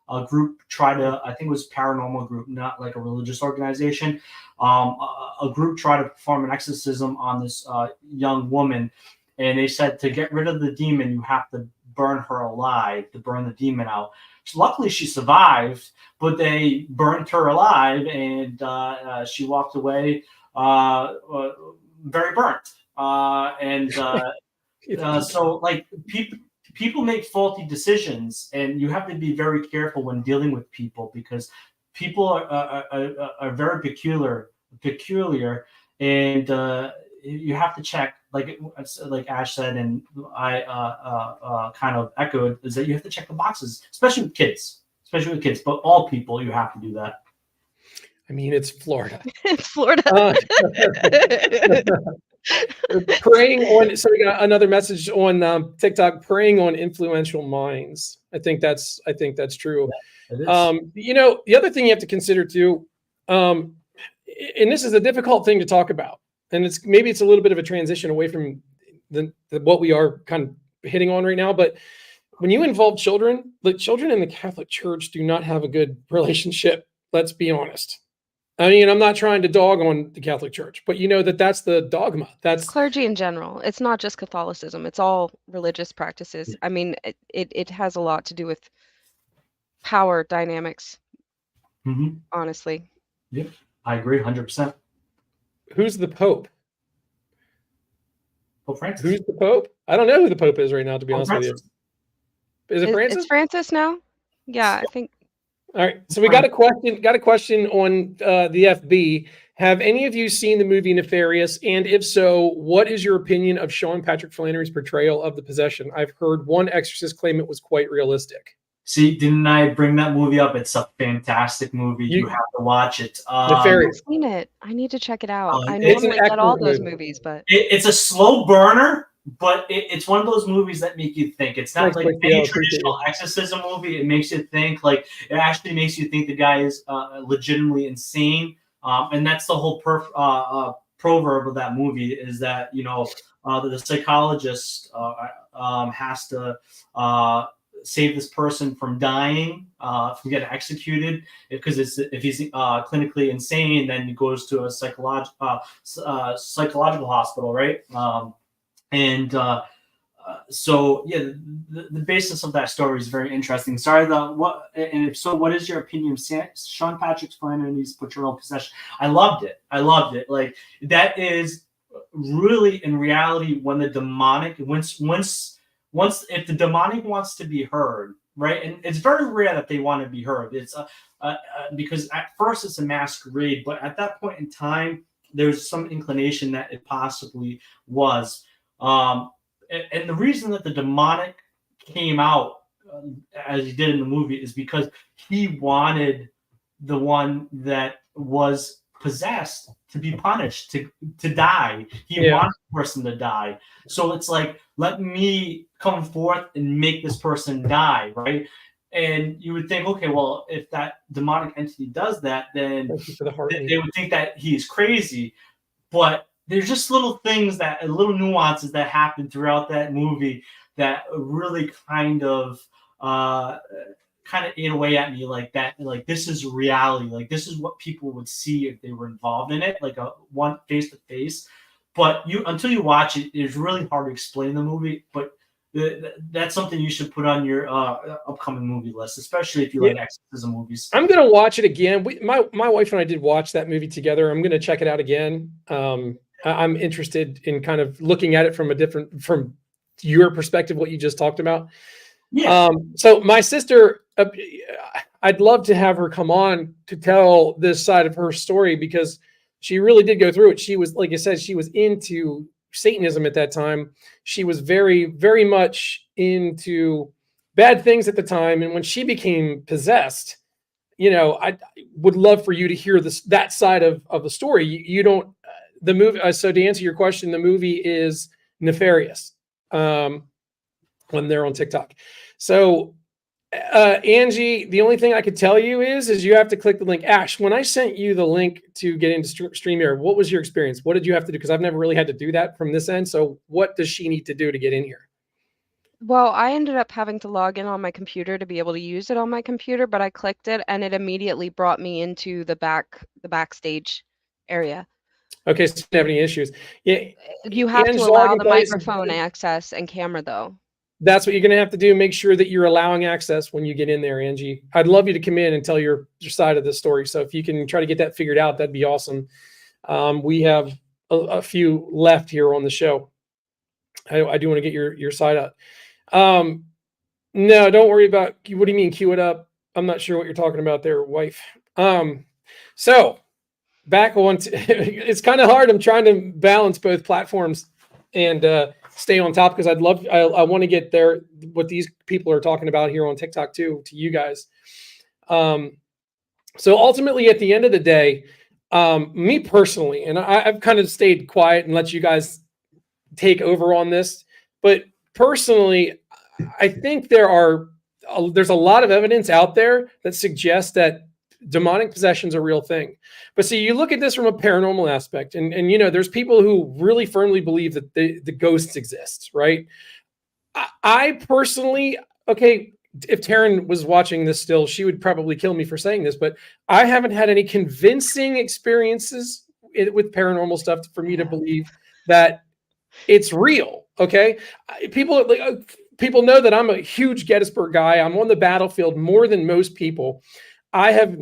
a group tried to, I think it was paranormal group, not like a religious organization. A group tried to perform an exorcism on this young woman, and they said to get rid of the demon, you have to burn her alive to burn the demon out. So luckily, she survived, but they burnt her alive, and she walked away very burnt. So, like people make faulty decisions, and you have to be very careful when dealing with people because people are very peculiar, and you have to check, like Ash said, and I kind of echoed, is that you have to check the boxes, especially with kids, but all people, you have to do that. I mean, it's Florida. It's Florida. Preying on, so we got another message on TikTok, preying on influential minds. I think that's true. Yeah, the other thing you have to consider too, and this is a difficult thing to talk about, and it's a little bit of a transition away from what we are kind of hitting on right now. But when you involve children, the children in the Catholic Church do not have a good relationship. Let's be honest. I mean, I'm not trying to dog on the Catholic Church, but that's the dogma. That's clergy in general. It's not just Catholicism. It's all religious practices. I mean, it has a lot to do with power dynamics. Mm-hmm. Honestly. Yep, I agree 100%. Who's the Pope? Pope Francis. Who's the Pope? I don't know who the Pope is right now, to be honest with you. Is it Francis? It's Francis now? Yeah, I think. All right, so we got a question on the FB. Have any of you seen the movie Nefarious? And if so, what is your opinion of Sean Patrick Flannery's portrayal of the possession? I've heard one exorcist claim it was quite realistic. See, didn't I bring that movie up? It's a fantastic movie. You have to watch it. I haven't seen it. I need to check it out. I normally get all those movies, but it's a slow burner. But it's one of those movies that make you think. It's not like any traditional exorcism movie. It makes you think. Like it actually makes you think the guy is legitimately insane. And that's the whole proverb of that movie is that the psychologist has to save this person from dying, from getting executed. Because if he's clinically insane, then he goes to a psychological hospital, right? So yeah, the basis of that story is very interesting. What is your opinion of Sean Patrick Flannery's portrayal of possession? I loved it. Like that is really in reality when the demonic once if the demonic wants to be heard, right? And it's very rare that they want to be heard. It's because at first it's a masquerade, but at that point in time, there's some inclination that it possibly was. And the reason that the demonic came out as he did in the movie is because he wanted the one that was possessed to be punished, to die. He wants the person to die. So it's like, let me come forth and make this person die, right? And you would think, okay, well, if that demonic entity does that, then they would think that he's crazy. But there's just little things little nuances that happen throughout that movie that really kind of ate away at me, like that. Like, this is reality. Like, this is what people would see if they were involved in it, like a one face to face. But until you watch it, it's really hard to explain the movie. But that's something you should put on your upcoming movie list, especially if you like exorcism movies. I'm gonna watch it again. My wife and I did watch that movie together. I'm gonna check it out again. I'm interested in kind of looking at it from your perspective, what you just talked about. Yeah. So my sister, I'd love to have her come on to tell this side of her story, because she really did go through it. She was, like I said, she was into Satanism at that time. She was very, very much into bad things at the time. And when she became possessed, I would love for you to hear that side of the story. You don't, the movie. So to answer your question, the movie is nefarious when they're on TikTok. So Angie, the only thing I could tell you is you have to click the link. Ash, when I sent you the link to get into StreamYard, what was your experience? What did you have to do? Because I've never really had to do that from this end. So what does she need to do to get in here? Well, I ended up having to log in on my computer to be able to use it on my computer, but I clicked it and it immediately brought me into the backstage area. Okay, so you don't have any issues. Yeah, you have to allow the microphone access and camera, though. That's what you're going to have to do. Make sure that you're allowing access when you get in there, Angie. I'd love you to come in and tell your side of the story. So if you can try to get that figured out, that'd be awesome. We have a few left here on the show. I do want to get your side out. No, don't worry about, what do you mean, cue it up? I'm not sure what you're talking about there, wife. So back on, it's kind of hard. I'm trying to balance both platforms and stay on top, because I want to get there, what these people are talking about here on TikTok too, to you guys. So ultimately, at the end of the day, me personally, and I've kind of stayed quiet and let you guys take over on this, but personally, I think there's a lot of evidence out there that suggests that demonic possession's a real thing. But see, you look at this from a paranormal aspect, and there's people who really firmly believe that the ghosts exist, right? I personally, okay, if Taryn was watching this still, she would probably kill me for saying this, but I haven't had any convincing experiences with paranormal stuff for me to believe that it's real. Okay, people know that I'm a huge Gettysburg guy. I'm on the battlefield more than most people. I'm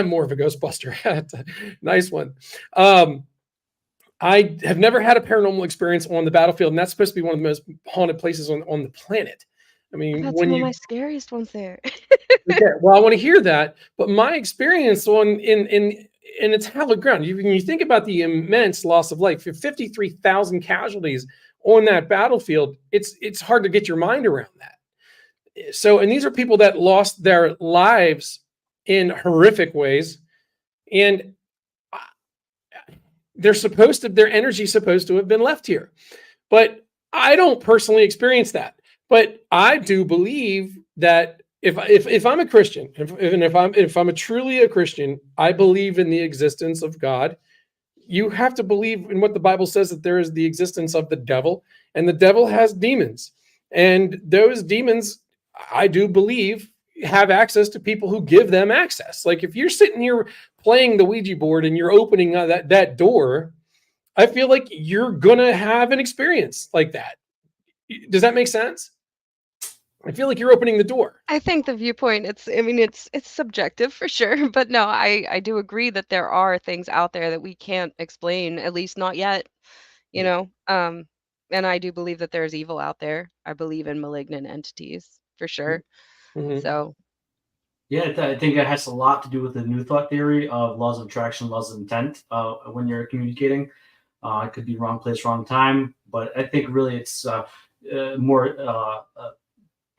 more of a Ghostbuster. Nice one. I have never had a paranormal experience on the battlefield, and that's supposed to be one of the most haunted places on the planet. I mean, I've had some of my scariest ones there. Okay, well, I want to hear that, but my experience in it's hallowed ground. When you think about the immense loss of life, 53,000 casualties on that battlefield, it's hard to get your mind around that. So, and these are people that lost their lives in horrific ways, and their energy is supposed to have been left here. But I don't personally experience that. But I do believe that if I'm a Christian, if I'm truly a Christian, I believe in the existence of God. You have to believe in what the Bible says, that there is the existence of the devil, and the devil has demons. And those demons, I do believe, have access to people who give them access. Like if you're sitting here playing the Ouija board and you're opening that door, I feel like you're going to have an experience like that. Does that make sense? I feel like you're opening the door. I think the viewpoint, it's subjective for sure, but no, I do agree that there are things out there that we can't explain, at least not yet, and I do believe that there's evil out there. I believe in malignant entities for sure. Mm-hmm. So yeah, I think it has a lot to do with the new thought theory of laws of attraction, laws of intent. When you're communicating, it could be wrong place, wrong time, but I think really it's more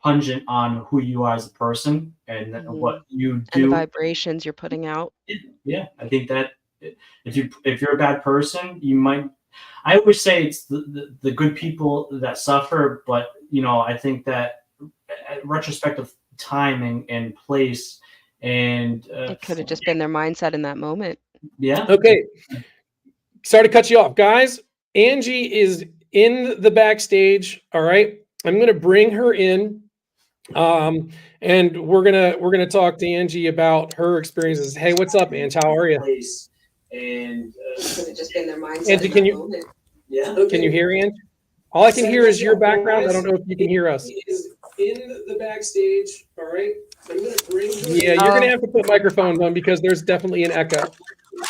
pungent on who you are as a person and what you do, and the vibrations you're putting out. Yeah, I think that if you're a bad person, you might. I always say it's the good people that suffer, but I think that at retrospective time and place, and It could have just been their mindset in that moment. yeah. Okay. Sorry to cut you off, guys. Angie is in the backstage. All right. I'm going to bring her in. And we're gonna talk to Angie about her experiences. Hey, what's up, Angie? How are you? And Could have just been their mindset. Angie, can you can you hear Angie? All I can hear is your background. I don't know if you can hear us. Is in the backstage. All right. I'm going to bring her Yeah, you're gonna have to put microphones on because there's definitely an echo.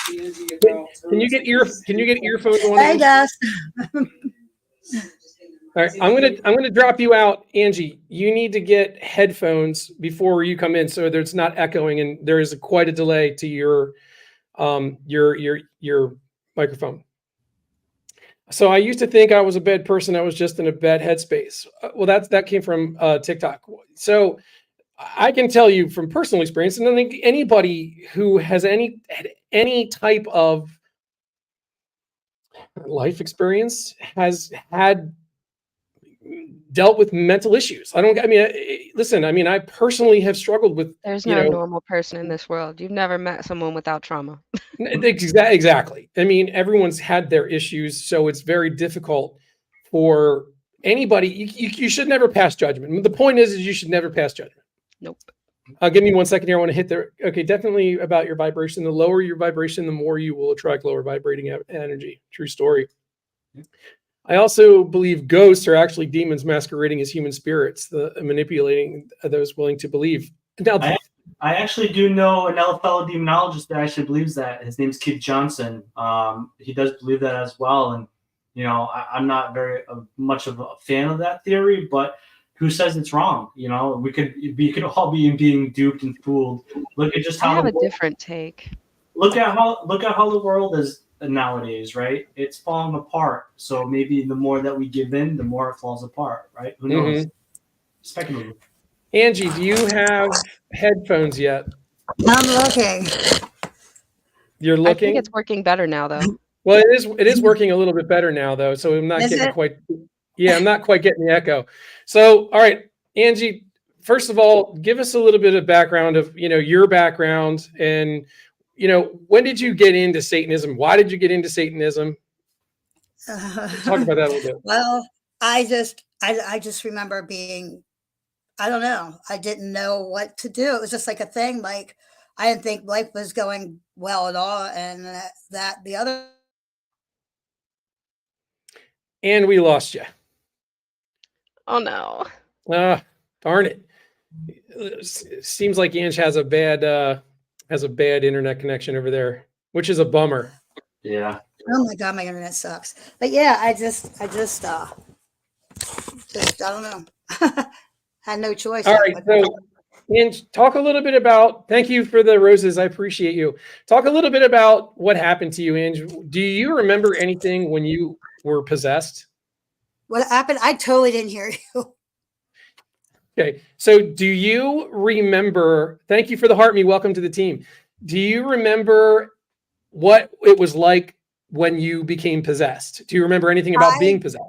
Can you get earphones on? Hey, guys. All right, I'm gonna drop you out, Angie. You need to get headphones before you come in, so there's not echoing, and there is quite a delay to your microphone. So I used to think I was a bad person. I was just in a bad headspace. Well, that came from TikTok. So I can tell you from personal experience, and I think anybody who has any type of life experience has had dealt with mental issues. Listen, I personally have struggled with. There's no normal person in this world. You've never met someone without trauma. Exactly. Everyone's had their issues, so it's very difficult for anybody. You should never pass judgment. The point is you should never pass judgment. Nope. Give me 1 second here. I want to hit there. Okay, definitely about your vibration. The lower your vibration, the more you will attract lower vibrating energy. True story. I also believe ghosts are actually demons masquerading as human spirits, manipulating those willing to believe. Now, I actually do know another fellow demonologist that actually believes that. His name's Kid Johnson. He does believe that as well. And, I'm not very much of a fan of that theory, but who says it's wrong? We could all be being duped and fooled. Look at just how I have a different take. Look at how the world is nowadays, right? It's falling apart. So maybe the more that we give in, the more it falls apart, right? Who knows? Speculative. Angie, do you have headphones yet? I'm looking. You're looking? I think it's working better now, though. Well, it is working a little bit better now, though. So I'm not getting quite. Yeah, I'm not quite getting the echo. So, all right, Angie. First of all, give us a little bit of background of your background and when did you get into Satanism? Why did you get into Satanism? Talk about that a little bit. Well, I just remember being, I don't know. I didn't know what to do. It was just like a thing. Like I didn't think life was going well at all, and that the other. And we lost you. Oh no. Darn it. Seems like Ange has a bad internet connection over there, which is a bummer. Yeah. Oh my God, my internet sucks. But yeah, I just I don't know. Had no choice. All right. So Ange, talk a little bit about, thank you for the roses. I appreciate you. Talk a little bit about what happened to you, Ange. Do you remember anything when you were possessed? What happened? I totally didn't hear you. Okay. So do you remember, thank you for the heart me, welcome to the team. Do you remember what it was like when you became possessed? Do you remember anything about being possessed?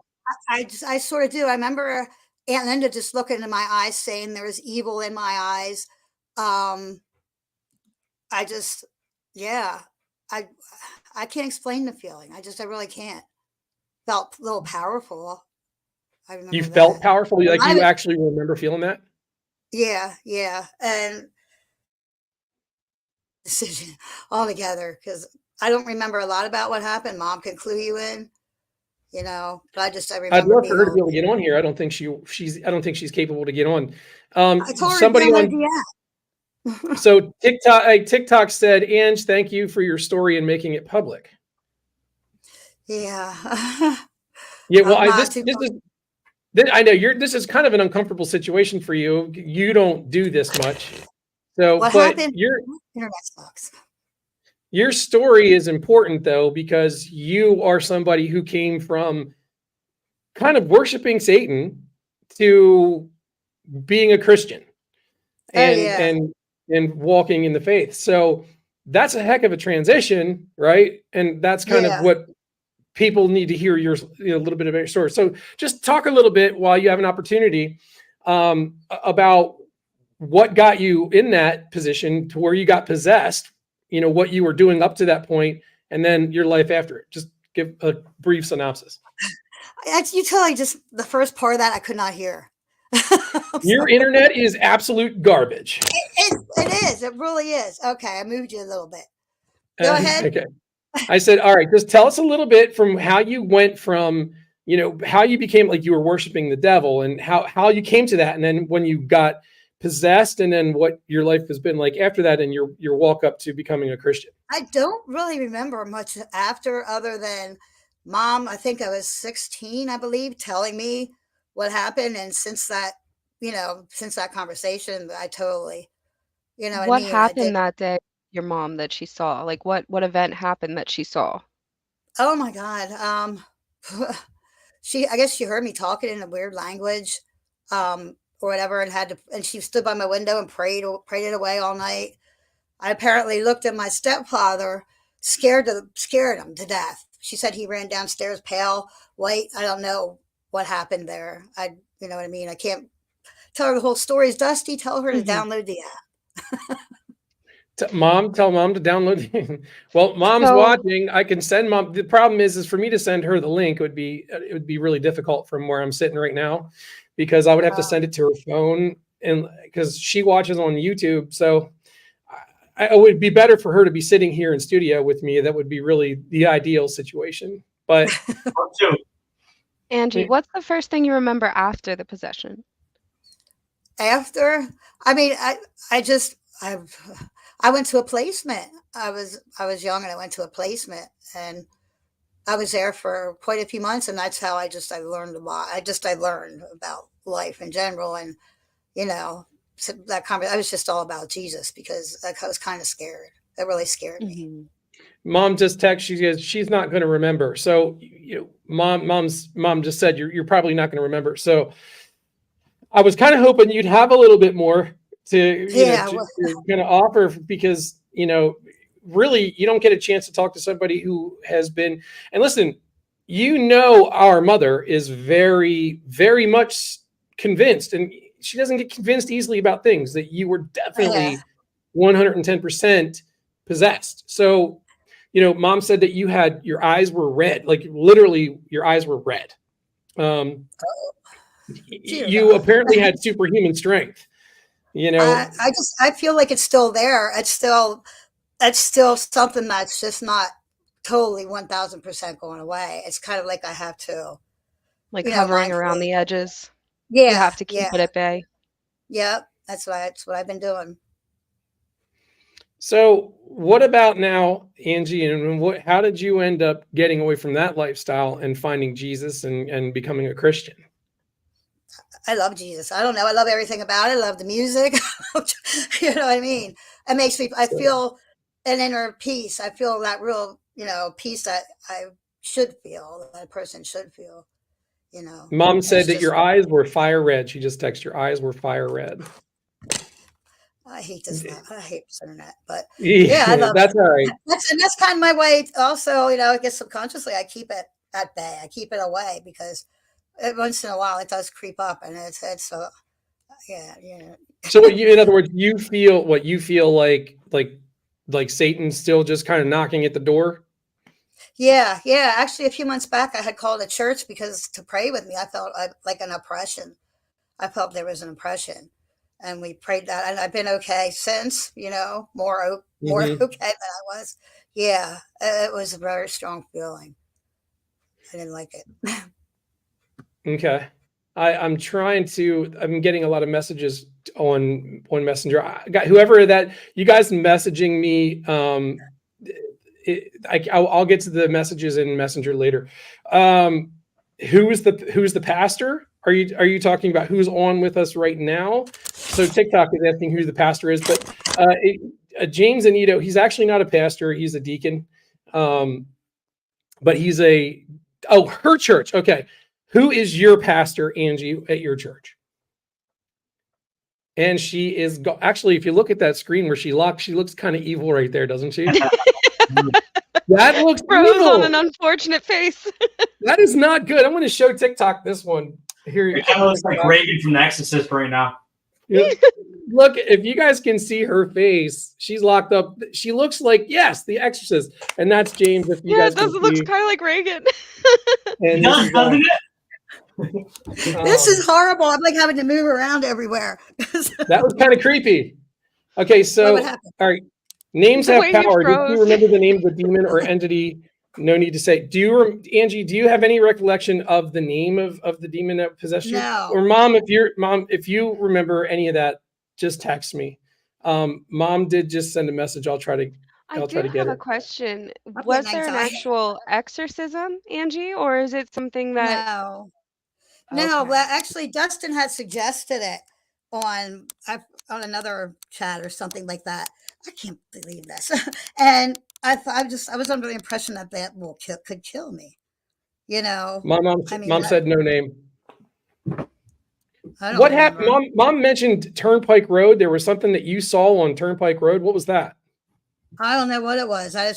I sort of do. I remember Aunt Linda just looking into my eyes saying there was evil in my eyes. I can't explain the feeling. I really can't. Felt a little powerful. I remember you felt powerful? Like you actually remember feeling that? Yeah. And decision altogether, because I don't remember a lot about what happened. Mom can clue you in, but I remember. I'd love for her to be able to get on here. I don't think she's capable to get on. I told her Somebody on. Yeah. So TikTok said, Ange, thank you for your story and making it public. Yeah. Yeah. Well, I know this is kind of an uncomfortable situation for you. You don't do this much. So, what but happened? Internet sucks. Your story is important though, because you are somebody who came from kind of worshiping Satan to being a Christian and walking in the faith. So that's a heck of a transition, right? And that's kind of what people need to hear a little bit of your story. So just talk a little bit while you have an opportunity about what got you in that position to where you got possessed, what you were doing up to that point, and then your life after it. Just give a brief synopsis. You totally just the first part of that I could not hear. Your internet is absolute garbage. It is. It really is. Okay, I moved you a little bit. Go ahead. Okay. I said, all right, just tell us a little bit from how you went from, how you became like you were worshiping the devil and how you came to that. And then when you got possessed and then what your life has been like after that and your walk up to becoming a Christian. I don't really remember much after other than Mom, I think I was 16, I believe, telling me what happened. And since that conversation, I totally, What happened that day? Your mom that she saw? Like what event happened that she saw? Oh my God. I guess she heard me talking in a weird language, or whatever, and she stood by my window and prayed it away all night. I apparently looked at my stepfather, scared him to death. She said he ran downstairs pale, white. I don't know what happened there. You know what I mean? I can't tell her the whole story. Is Dusty, tell her to download the app. Tell mom to download. Well, Mom's watching. I can send Mom. The problem is for me to send her the link, it would be really difficult from where I'm sitting right now, because I would have to send it to her phone, and because she watches on YouTube. So it would be better for her to be sitting here in studio with me. That would be really the ideal situation. But Angie, what's the first thing you remember after the possession? After, I mean, I went to a placement. I was young and I went to a placement, and I was there for quite a few months, and that's how I learned a lot. I learned about life in general, and I was just all about Jesus because I was kind of scared. It really scared me. Mm-hmm. Mom just texted. She says she's not going to remember. So mom just said you're probably not going to remember. So I was kind of hoping you'd have a little bit more to kind of offer, because really you don't get a chance to talk to somebody who has been. And listen, our mother is very, very much convinced, and she doesn't get convinced easily about things, that you were definitely 110% possessed. So, Mom said that your eyes were red, like literally your eyes were red. You apparently had superhuman strength. I feel like it's still there. It's still something that's just not totally 1000% going away. It's kind of like I have to, like hovering around the edges. Yeah, you have to keep it at bay. Yep, that's what I've been doing. So what about now, Angie, and how did you end up getting away from that lifestyle and finding Jesus and becoming a Christian? I love Jesus. I don't know. I love everything about it. I love the music. You know what I mean? It makes me, I feel an inner peace. I feel that real, peace that I should feel, that a person should feel, Mom said that your eyes were fire red. She just texted your eyes were fire red. I hate this. I hate this internet, but I love that's all right. That's kind of my way. Also, I guess subconsciously I keep it at bay. I keep it away because once in a while it does creep up, and it's so yeah. So in other words, you feel like Satan's still just kind of knocking at the door. Yeah. Actually, a few months back, I had called a church to pray with me. I felt like an oppression. I felt there was an oppression. And we prayed that, and I've been okay since, more okay than I was. Yeah, it was a very strong feeling. I didn't like it. Okay. I'm getting a lot of messages on Messenger. I got whoever that you guys messaging me. I'll get to the messages in Messenger later. Who's the pastor? Are you talking about who's on with us right now? So TikTok is asking who the pastor is, but James Annitto, he's actually not a pastor. He's a deacon. But he's her church. Okay. Who is your pastor, Angie, at your church? and she is actually, if you look at that screen where she looks kind of evil right there, doesn't she? That looks Froze evil. on an unfortunate face. That is not good. I'm going to show TikTok this one here. It kind of looks like Reagan from The Exorcist right now. Yeah. Look, if you guys can see her face, she's locked up. She looks like, yes, The Exorcist, and that's James. If you guys it looks see. kind of like Reagan. It does, doesn't it? This is horrible. I'm like having to move around everywhere. That was kind of creepy. Okay, so What happened? all right, names The have way you power. Do froze. you remember the name of the demon or entity? No need to say. Angie? Do you have any recollection of the name of the demon that possessed you? No. Or mom, if you remember any of that, just text me. Mom did just send a message. I'll try to get get a her. question. I'm Was getting there an anxiety. actual exorcism, Angie, or is it something that? No, Okay. well, actually, Dustin had suggested it on another chat or something like that. I can't believe this. And I was under the impression that could kill me. You know, Mom said no name. I don't What happened? remember. Mom mentioned Turnpike Road. There was something that you saw on Turnpike Road. What was that? I don't know what it was. I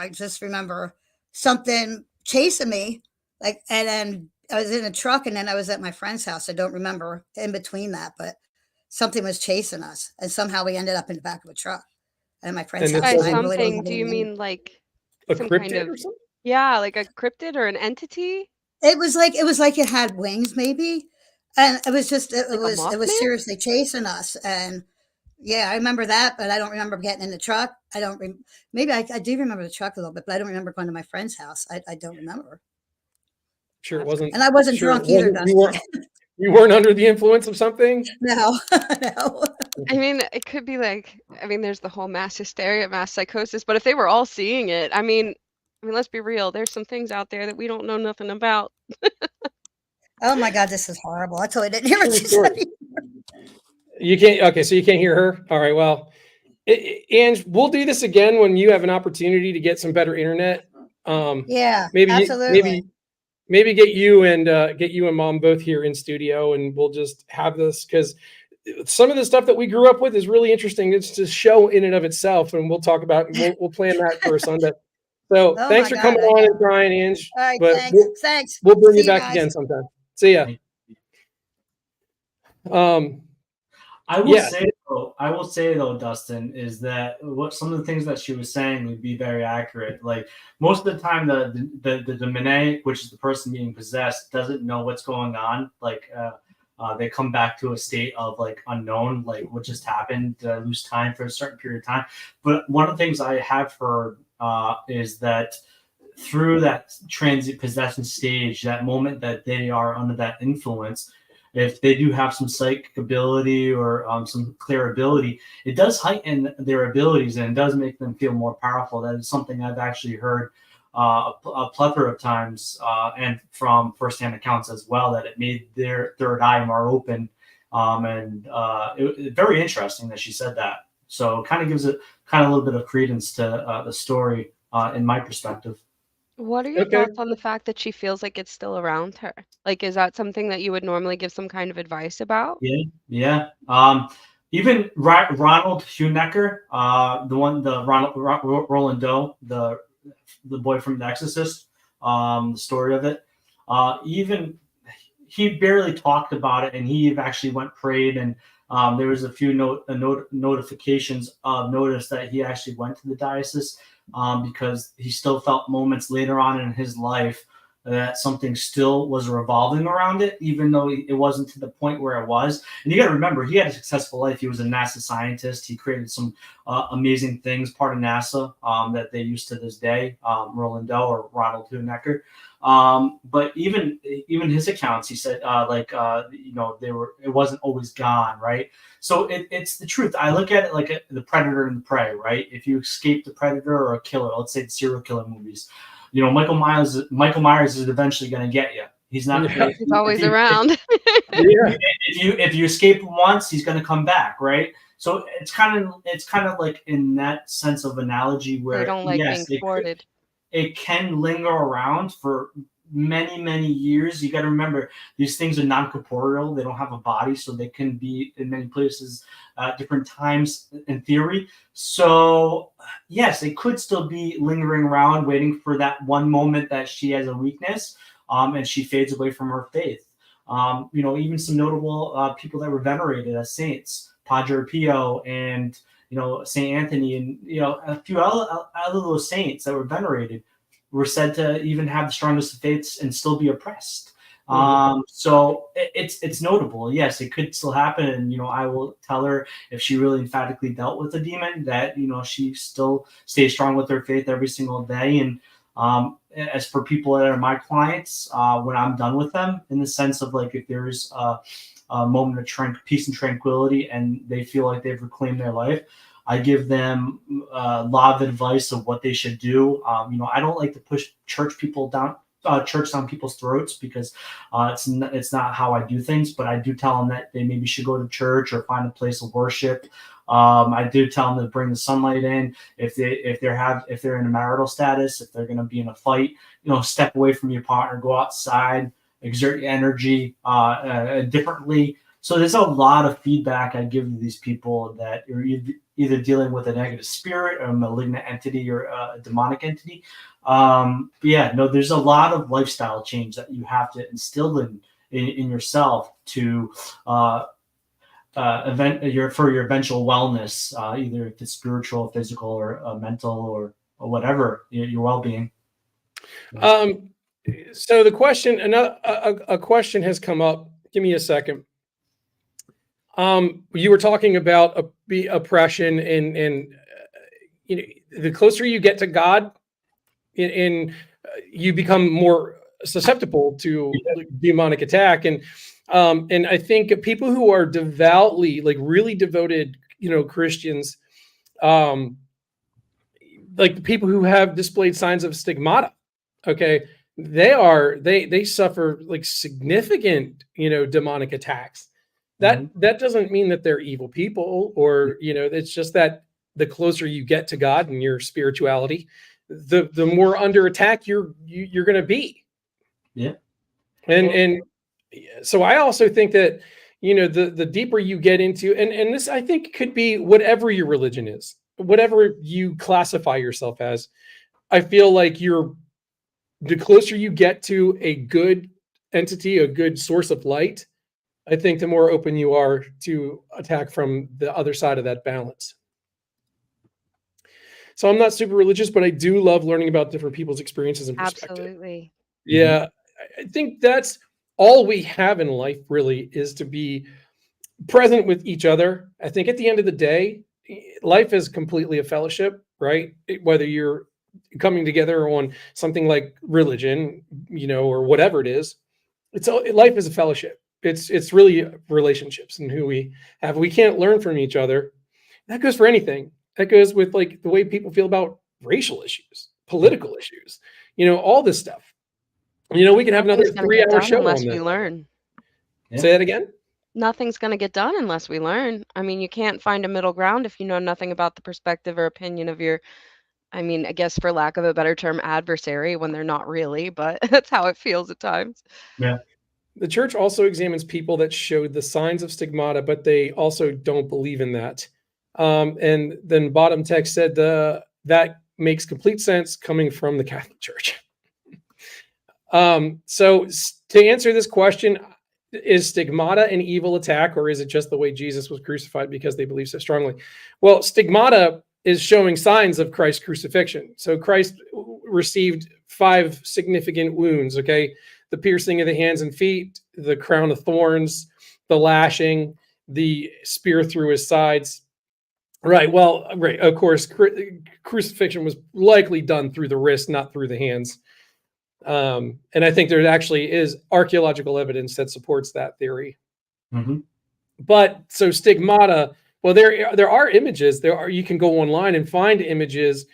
just remember something chasing me, and then I was in a truck, and then I was at my friend's house. I don't remember in between that, but something was chasing us, and somehow we ended up in the back of a truck at my friend's house. By I really don't something, have do any you memory. mean like A some cryptid kind of or something? like a cryptid or an entity? It was like it had wings, maybe, and it was just it Like a was Mothman? seriously chasing us. And yeah, I remember that, but I don't remember getting in the truck. I don't. Maybe I do remember the truck a little bit, but I don't remember going to my friend's house. I don't remember. Sure, it wasn't. And I wasn't sure it drunk either, wasn't- Dustin. You weren't under the influence of something? No, no. I mean, it could be like, there's the whole mass hysteria, mass psychosis, but if they were all seeing it, let's be real, there's some things out there that we don't know nothing about. Oh my God, this is horrible. I totally didn't hear what you Sure. said. You can't. Okay, so you can't hear her. All right. Well, Ange, we'll do this again when you have an opportunity to get some better internet. Yeah, maybe absolutely. maybe get you and Mom both here in studio, and we'll just have this, because some of the stuff that we grew up with is really interesting. It's just show in and of itself, and we'll talk about. We'll plan that for a Sunday. So Oh thanks my for God, coming on and trying, Ange. All right, But thanks. Thanks. we'll bring See you back guys. again sometime. See ya. I will Yeah. say though, Dustin, is that what some of the things that she was saying would be very accurate. Like most of the time, the demonic, which is the person being possessed, doesn't know what's going on. Like they come back to a state of like unknown, like what just happened, lose time for a certain period of time. But one of the things I have heard is that through that transient possession stage, that moment that they are under that influence, if they do have some psychic ability or some clear ability, it does heighten their abilities and it does make them feel more powerful. That is something I've actually heard a plethora of times and from firsthand accounts as well, that it made their third eye more open. It very interesting that she said that. So it kind of gives it a little bit of credence to the story in my perspective. What are your thoughts on the fact that she feels like it's still around her? Like, is that something that you would normally give some kind of advice about? Yeah. Even Ronald Huneker, Roland Doe, the boy from The Exorcist, the story of it. Even he barely talked about it, and he actually went prayed, and there was a few notifications of notice that he actually went to the diocese. Because he still felt moments later on in his life that something still was revolving around it, even though it wasn't to the point where it was. And you got to remember, he had a successful life. He was a NASA scientist. He created some amazing things, part of NASA, that they use to this day, Roland Doe or Ronald Huneker. But even his accounts, he said, it wasn't always gone, right? So it's the truth. I look at it like the predator and the prey, right? If you escape the predator or a killer, let's say the serial killer movies, Michael Myers is eventually going to get you. He's not. Yeah. He's always around. If you escape him once, he's going to come back, right? So it's kind of like in that sense of analogy where They don't like being thwarted. It can linger around for many years. You got to remember, these things are non-corporeal. They don't have a body, so they can be in many places at different times in theory. So yes, it could still be lingering around, waiting for that one moment that she has a weakness, and she fades away from her faith. Even some notable people that were venerated as saints, Padre Pio and Saint Anthony, and a few other those saints that were venerated were said to even have the strongest faiths and still be oppressed. So it's notable. Yes, it could still happen, and I will tell her, if she really emphatically dealt with a demon, that she still stays strong with her faith every single day. And as for people that are my clients, when I'm done with them, in the sense of like, if there's a moment of peace and tranquility and they feel like they've reclaimed their life, I give them a lot of advice of what they should do. I don't like to push church down people's throats, because it's not how I do things. But I do tell them that they maybe should go to church or find a place of worship. I do tell them to bring the sunlight in. If they're in a marital status, if they're going to be in a fight, step away from your partner, go outside, exert your energy differently. So there's a lot of feedback I give to these people that are either dealing with a negative spirit, or a malignant entity, or a demonic entity. There's a lot of lifestyle change that you have to instill in yourself to for your eventual wellness, either if it's spiritual, physical, or mental, or whatever, your well-being. So the question, a question has come up. Give me a second. You were talking about oppression, and the closer you get to God, you become more susceptible to demonic attack. And I think people who are devoutly, like really devoted, Christians, like the people who have displayed signs of stigmata, okay, they suffer like significant, demonic attacks. That doesn't mean that they're evil people, or it's just that the closer you get to God and your spirituality, the more under attack you're going to be. Yeah. And so I also think that the deeper you get into, and this, I think, could be whatever your religion is, whatever you classify yourself as. I feel like the closer you get to a good entity, a good source of light, I think the more open you are to attack from the other side of that balance. So I'm not super religious, but I do love learning about different people's experiences and perspective. Absolutely. Yeah. I think that's all we have in life, really, is to be present with each other. I think at the end of the day, life is completely a fellowship, right? Whether you're coming together on something like religion, or whatever it is, life is a fellowship. It's really relationships and who we have. We can't learn from each other. That goes for anything. That goes with like the way people feel about racial issues, political issues, all this stuff. We can have another 3-hour show unless on we that. learn. Yeah. Say that again? Nothing's going to get done unless we learn. I mean, you can't find a middle ground if you know nothing about the perspective or opinion of your, I guess for lack of a better term, adversary, when they're not really, but that's how it feels at times. Yeah. The church also examines people that showed the signs of stigmata, but they also don't believe in that. And then bottom text said that makes complete sense coming from the Catholic Church. So to answer this question, is stigmata an evil attack, or is it just the way Jesus was crucified because they believe so strongly? Well, stigmata is showing signs of Christ's crucifixion. So Christ received 5 significant wounds, okay? The piercing of the hands and feet, the crown of thorns, the lashing, the spear through his sides. Right. Well, right. Of course, crucifixion was likely done through the wrist, not through the hands. And I think there actually is archaeological evidence that supports that theory. Mm-hmm. But so stigmata, well, there are images. You can go online and find images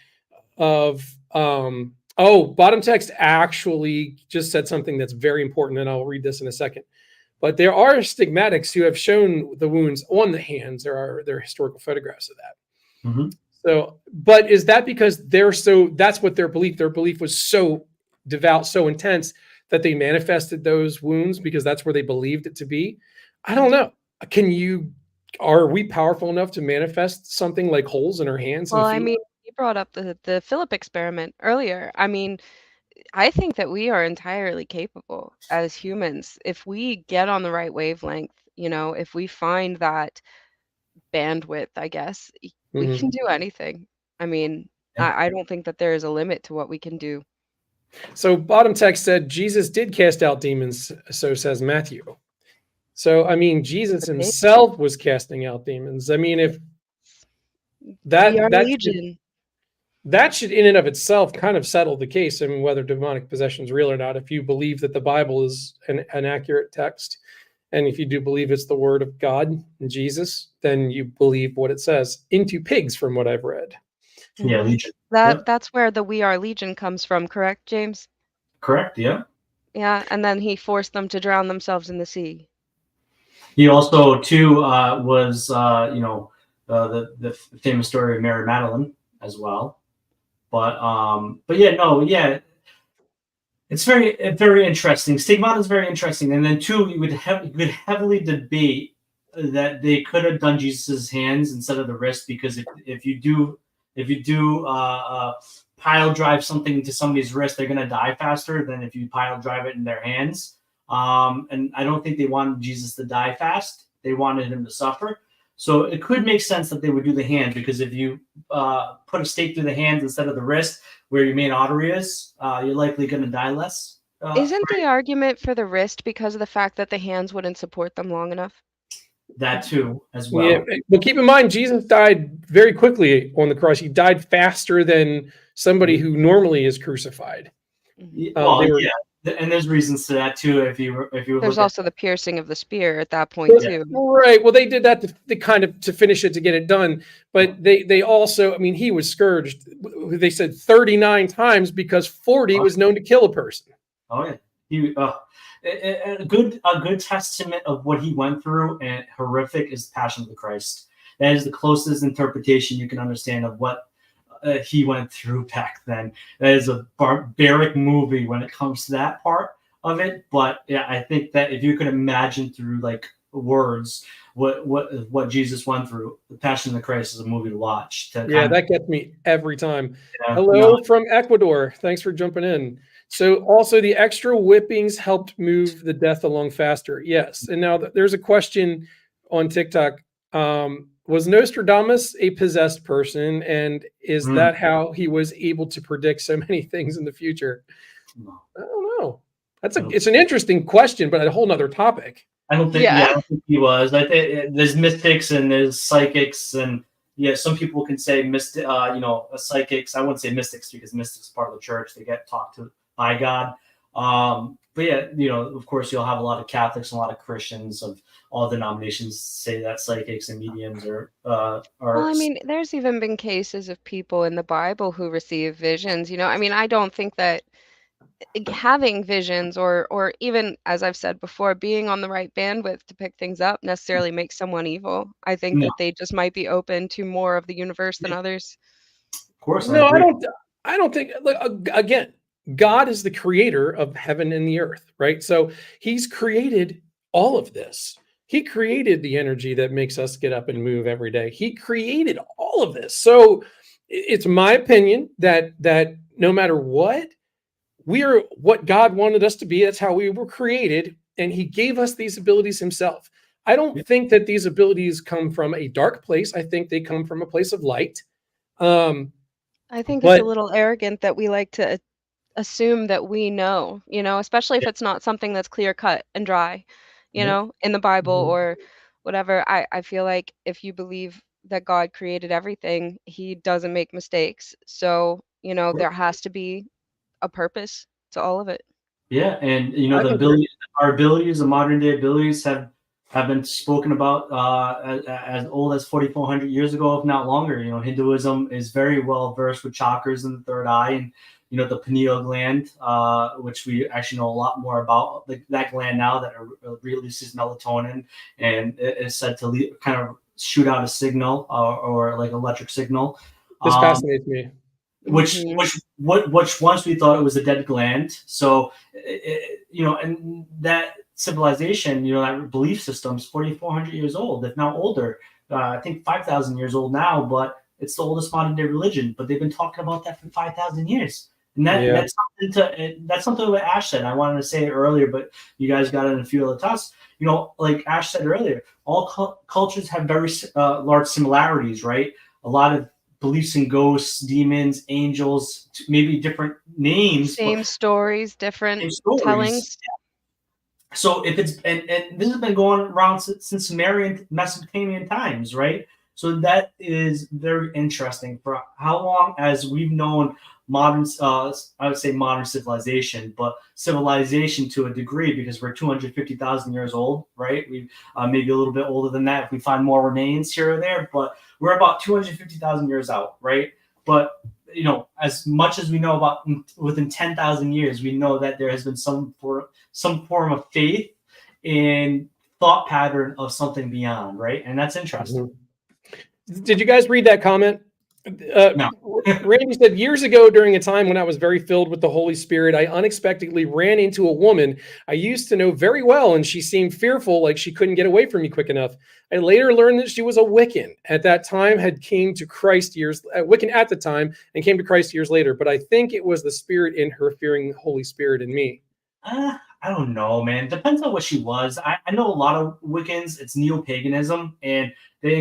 of bottom text actually just said something that's very important, and I'll read this in a second. But there are stigmatics who have shown the wounds on the hands. There are historical photographs of that. Mm-hmm. So, but is that because that's what their belief was so devout, so intense, that they manifested those wounds because that's where they believed it to be. I don't know. Are we powerful enough to manifest something like holes in our hands Well, and I feet? mean, you brought up the Philip experiment earlier. I mean, I think that we are entirely capable as humans if we get on the right wavelength, if we find that bandwidth, I guess, we can do anything. I mean, Yeah. I don't think that there is a limit to what we can do. So bottom text said Jesus did cast out demons, so says Matthew. So I mean, Jesus But they, himself was casting out demons. I mean, if we are that legion. that should in and of itself kind of settle the case. I mean, whether demonic possession is real or not, if you believe that the Bible is an accurate text, and if you do believe it's the word of God and Jesus, then you believe what it says. Into pigs, from what I've read. Yeah, Mhm. Legion. That's where the "We are legion" comes from, correct, James? Correct. Yeah. Yeah, and then he forced them to drown themselves in the sea. He also too was the famous story of Mary Magdalene as well. But yeah, no, yeah, it's very interesting. Stigmata is very interesting, and then too, you would heavily debate that they could have done Jesus's hands instead of the wrist, because if you do pile drive something into somebody's wrist, they're gonna die faster than if you pile drive it in their hands. And I don't think they wanted Jesus to die fast; they wanted him to suffer. So it could make sense that they would do the hand, because if you put a stake through the hands instead of the wrist, where your main artery is, you're likely going to die less. Isn't the argument for the wrist because of the fact that the hands wouldn't support them long enough? That too, as well. Yeah, but keep in mind, Jesus died very quickly on the cross. He died faster than somebody who normally is crucified. Well, yeah, and there's reasons to that too. If you There's look also the piercing of the spear at that point too. Right. Well, they did that to finish it, to get it done. But they also, I mean, he was scourged. They said 39 times because 40 was known to kill a person. Oh yeah, a good testament of what he went through and horrific is Passion of the Christ. That is the closest interpretation you can understand of what he went through back then. That is a barbaric movie when it comes to that part of it. But yeah, I think that if you could imagine through like words what Jesus went through, The Passion of the Christ is a movie to watch. That gets me every time. Yeah, Hello from Ecuador. Thanks for jumping in. So also the extra whippings helped move the death along faster. Yes. And now there's a question on TikTok. Was Nostradamus a possessed person, and is that how he was able to predict so many things in the future? No. I don't know. It's an interesting question, but a whole nother topic. I don't think he was. I think there's mystics and there's psychics, and some people can say psychics. I wouldn't say mystics because mystics is part of the church. They get talked to by God. But yeah, of course, you'll have a lot of Catholics and a lot of Christians of all denominations say that psychics and mediums are. Well, I mean, there's even been cases of people in the Bible who receive visions. I mean, I don't think that having visions or even, as I've said before, being on the right bandwidth to pick things up necessarily makes someone evil. I think that they just might be open to more of the universe than others. Of course, no, I don't think. Again, God is the creator of heaven and the earth, right? So he's created all of this. He created the energy that makes us get up and move every day. He created all of this. So it's my opinion that no matter what, we are what God wanted us to be. That's how we were created. And he gave us these abilities himself. I don't think that these abilities come from a dark place. I think they come from a place of light. I think it's a little arrogant that we like to assume that we know, especially if it's not something that's clear cut and dry, in the Bible or whatever. I feel like if you believe that God created everything, he doesn't make mistakes. So, there has to be a purpose to all of it. Yeah, and our abilities, the modern day abilities, have been spoken about as old as 4,400 years ago, if not longer. Hinduism is very well versed with chakras in the third eye, and the pineal gland, which we actually know a lot more about. That gland now that releases melatonin and is said to kind of shoot out a signal or like electric signal. This fascinates me. which once we thought it was a dead gland. So, and that civilization, that belief system is 4,400 years old, if not older. I think 5,000 years old now, but it's the oldest modern day religion. But they've been talking about that for 5,000 years. And that's something what Ash said. I wanted to say it earlier, but you guys got it in a few other talks. Like Ash said earlier, all cultures have very large similarities, right? A lot of beliefs in ghosts, demons, angels, maybe different names. Same stories, different tellings. Yeah. So if it's and this has been going around since Sumerian, Mesopotamian times, right? So that is very interesting. For how long as we've known modern, I would say modern civilization, but civilization to a degree, because we're 250,000 years old, right? We maybe a little bit older than that if we find more remains here or there, but we're about 250,000 years out, right? But as much as we know about within 10,000 years, we know that there has been some form of faith and thought pattern of something beyond, right? And that's interesting. Mm-hmm. Did you guys read that comment? No. Randy said, years ago, during a time when I was very filled with the Holy Spirit, I unexpectedly ran into a woman I used to know very well, and she seemed fearful, like she couldn't get away from me quick enough. I later learned that she was a Wiccan. At that time, Wiccan at the time, and came to Christ years later. But I think it was the spirit in her fearing the Holy Spirit in me. I don't know, man. Depends on what she was. I know a lot of Wiccans. It's neo-paganism, and they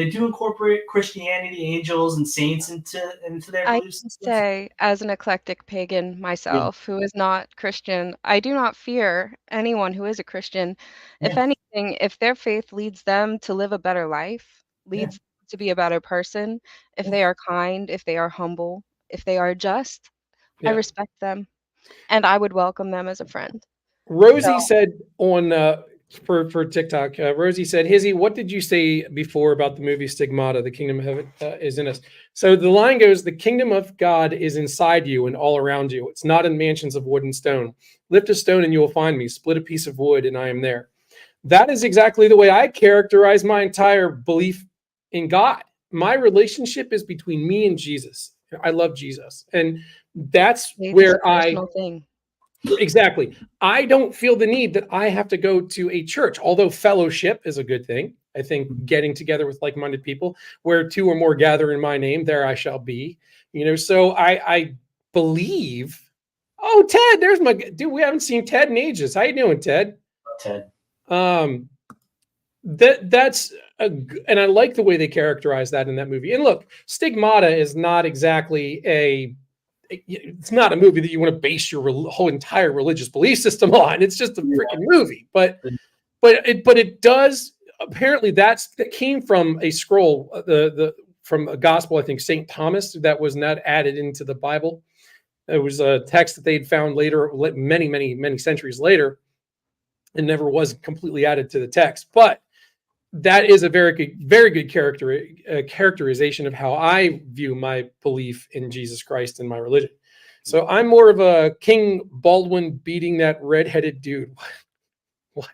do incorporate Christianity, angels, and saints into their I beliefs. can say, as an eclectic pagan myself, who is not Christian, I do not fear anyone who is a Christian. If anything, if their faith leads them to live a better life, leads them to be a better person, if they are kind, if they are humble, if they are just, I respect them, and I would welcome them as a friend. Rosie said on for TikTok, Rosie said, Hizzy, what did you say before about the movie Stigmata? The kingdom of heaven is in us. So the line goes, the kingdom of God is inside you and all around you. It's not in mansions of wood and stone. Lift a stone and you will find me. Split a piece of wood and I am there. That is exactly the way I characterize my entire belief in God. My relationship is between me and Jesus. I love Jesus. And that's where Exactly. I don't feel the need that I have to go to a church, although fellowship is a good thing. I think getting together with like-minded people, where two or more gather in my name, there I shall be. So I believe. Oh, Ted, there's my dude. We haven't seen Ted in ages. How you doing, Ted? Ted. That's and I like the way they characterize that in that movie. And look, Stigmata is not exactly it's not a movie that you want to base your whole entire religious belief system on. It's just a freaking movie, but it does. Apparently, that came from a scroll, from a gospel. I think St. Thomas, that was not added into the Bible. It was a text that they'd found later, many centuries later, and never was completely added to the text. But that is a very good characterization of how I view my belief in Jesus Christ and my religion. So I'm more of a King Baldwin beating that redheaded dude. What?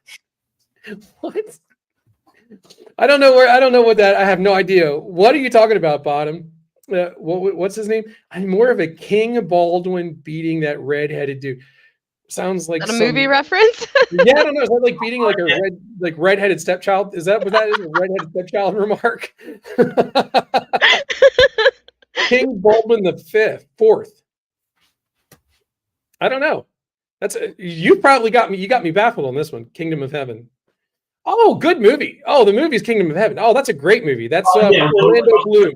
I don't know what that. I have no idea. What are you talking about, Bottom? What's his name? I'm more of a King Baldwin beating that redheaded dude. Sounds like a movie reference. Yeah, I don't know. Is that like beating like a redheaded stepchild? Is that what that is? A redheaded stepchild remark? King Baldwin the Fourth. I don't know. You probably got me. You got me baffled on this one. Kingdom of Heaven. Oh, good movie. Oh, the movie's Kingdom of Heaven. Oh, that's a great movie. That's Orlando Bloom.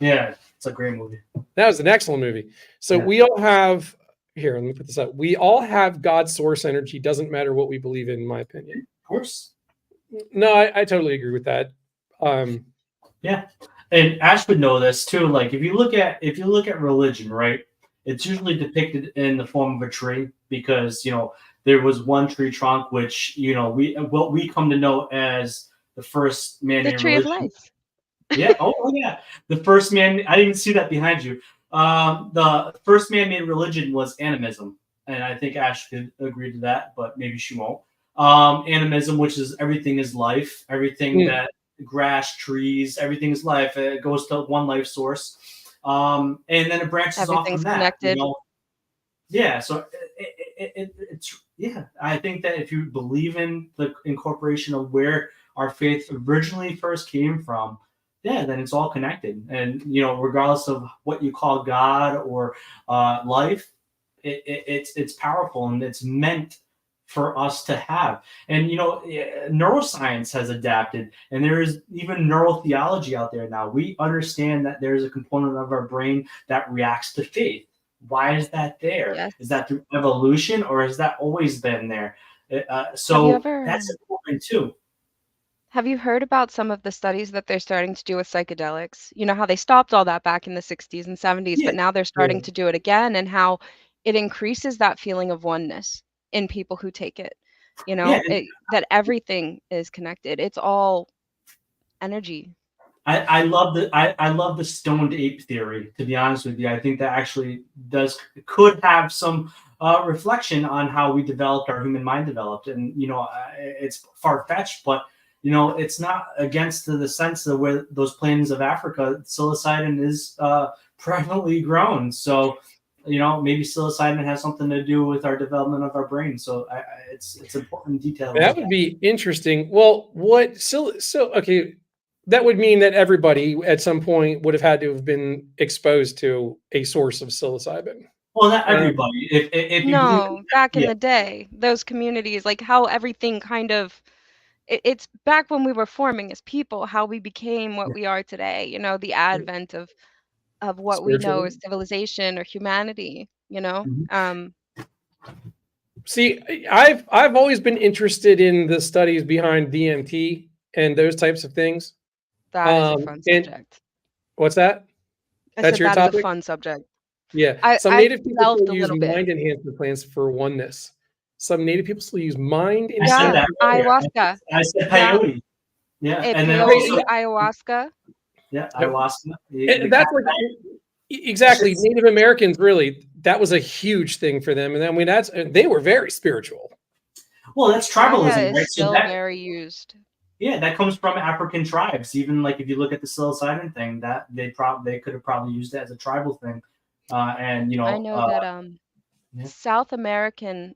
Yeah, it's a great movie. That was an excellent movie. So we all have. Here, let me put this up. We all have God's source energy. Doesn't matter what we believe in my opinion. Of course. No, I totally agree with that. Yeah, and Ash would know this too. Like if you look at religion, right? It's usually depicted in the form of a tree because there was one tree trunk which what we come to know as the first man-made tree religion. of life. Yeah. Oh yeah. The first man. I didn't even see that behind you. The first man-made religion was animism, and I think Ash could agree to that, but maybe she won't. Animism, which is everything is life, everything that grass, trees, everything is life. It goes to one life source. And then it branches off from Everything's that. connected. Yeah. So it's yeah. I think that if you believe in the incorporation of where our faith originally first came from, yeah, then it's all connected. And regardless of what you call God or life, it's powerful and it's meant for us to have. And neuroscience has adapted, and there is even neurotheology out there now. We understand that there's a component of our brain that reacts to faith. Why is that there? Yes. Is that through evolution, or has that always been there? Have you So ever that's important too. have you heard about some of the studies that they're starting to do with psychedelics? You know how they stopped all that back in the 60s and 70s, Yeah, but now they're Yeah. starting to do it again, and how it increases that feeling of oneness in people who take it. yeah. And That everything is connected. It's all energy. I love the stoned ape theory. To be honest with you, I think that actually could have some reflection on how we developed, our human mind developed. And it's far fetched, but it's not against the sense of where those plains of Africa, psilocybin is prevalently grown. So maybe psilocybin has something to do with our development of our brain. So it's important detail. That would be interesting. Well, okay, that would mean that everybody at some point would have had to have been exposed to a source of psilocybin. Well, not everybody. If you believe No, back in yeah. the day, those communities, like how everything kind of it's back when we were forming as people, how we became what we are today, the advent of what we know Spiritually. as civilization or humanity, Mhm. See, I've always been interested in the studies behind DMT and those types of things. That is a fun And subject. what's that? I That's said your that is a topic? fun subject. Yeah. Some I've native people delved still a use little bit. mind enhancement plants for oneness. Some native people still use mind I said Yeah, enhancement. that earlier. ayahuasca. I said Yeah, peyote. Yeah, and then peyote, also ayahuasca. ayahuasca. The And that's like exactly Native Americans. Really, that was a huge thing for them. And I mean, they were very spiritual. well, that's Aya tribalism, is right? So still very used. that comes from African tribes. Even like if you look at the psilocybin thing, that they could have probably used it as a tribal thing. And I know that yeah. South American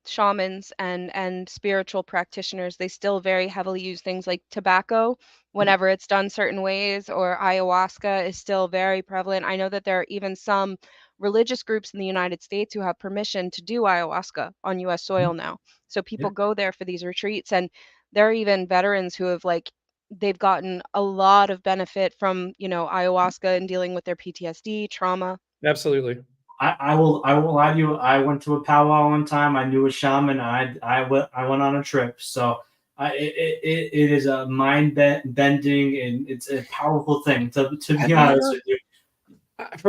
shamans and spiritual practitioners, they still very heavily use things like tobacco whenever it's done certain ways, or ayahuasca is still very prevalent. I know that there are even some religious groups in the United States who have permission to do ayahuasca on US soil now. So people go there for these retreats, and there are even veterans who have they've gotten a lot of benefit from, ayahuasca and dealing with their PTSD, trauma. Absolutely. I will lie to you. I went to a powwow one time. I knew a shaman. I went on a trip. So it is a mind bending, and it's a powerful thing. To be honest with you, not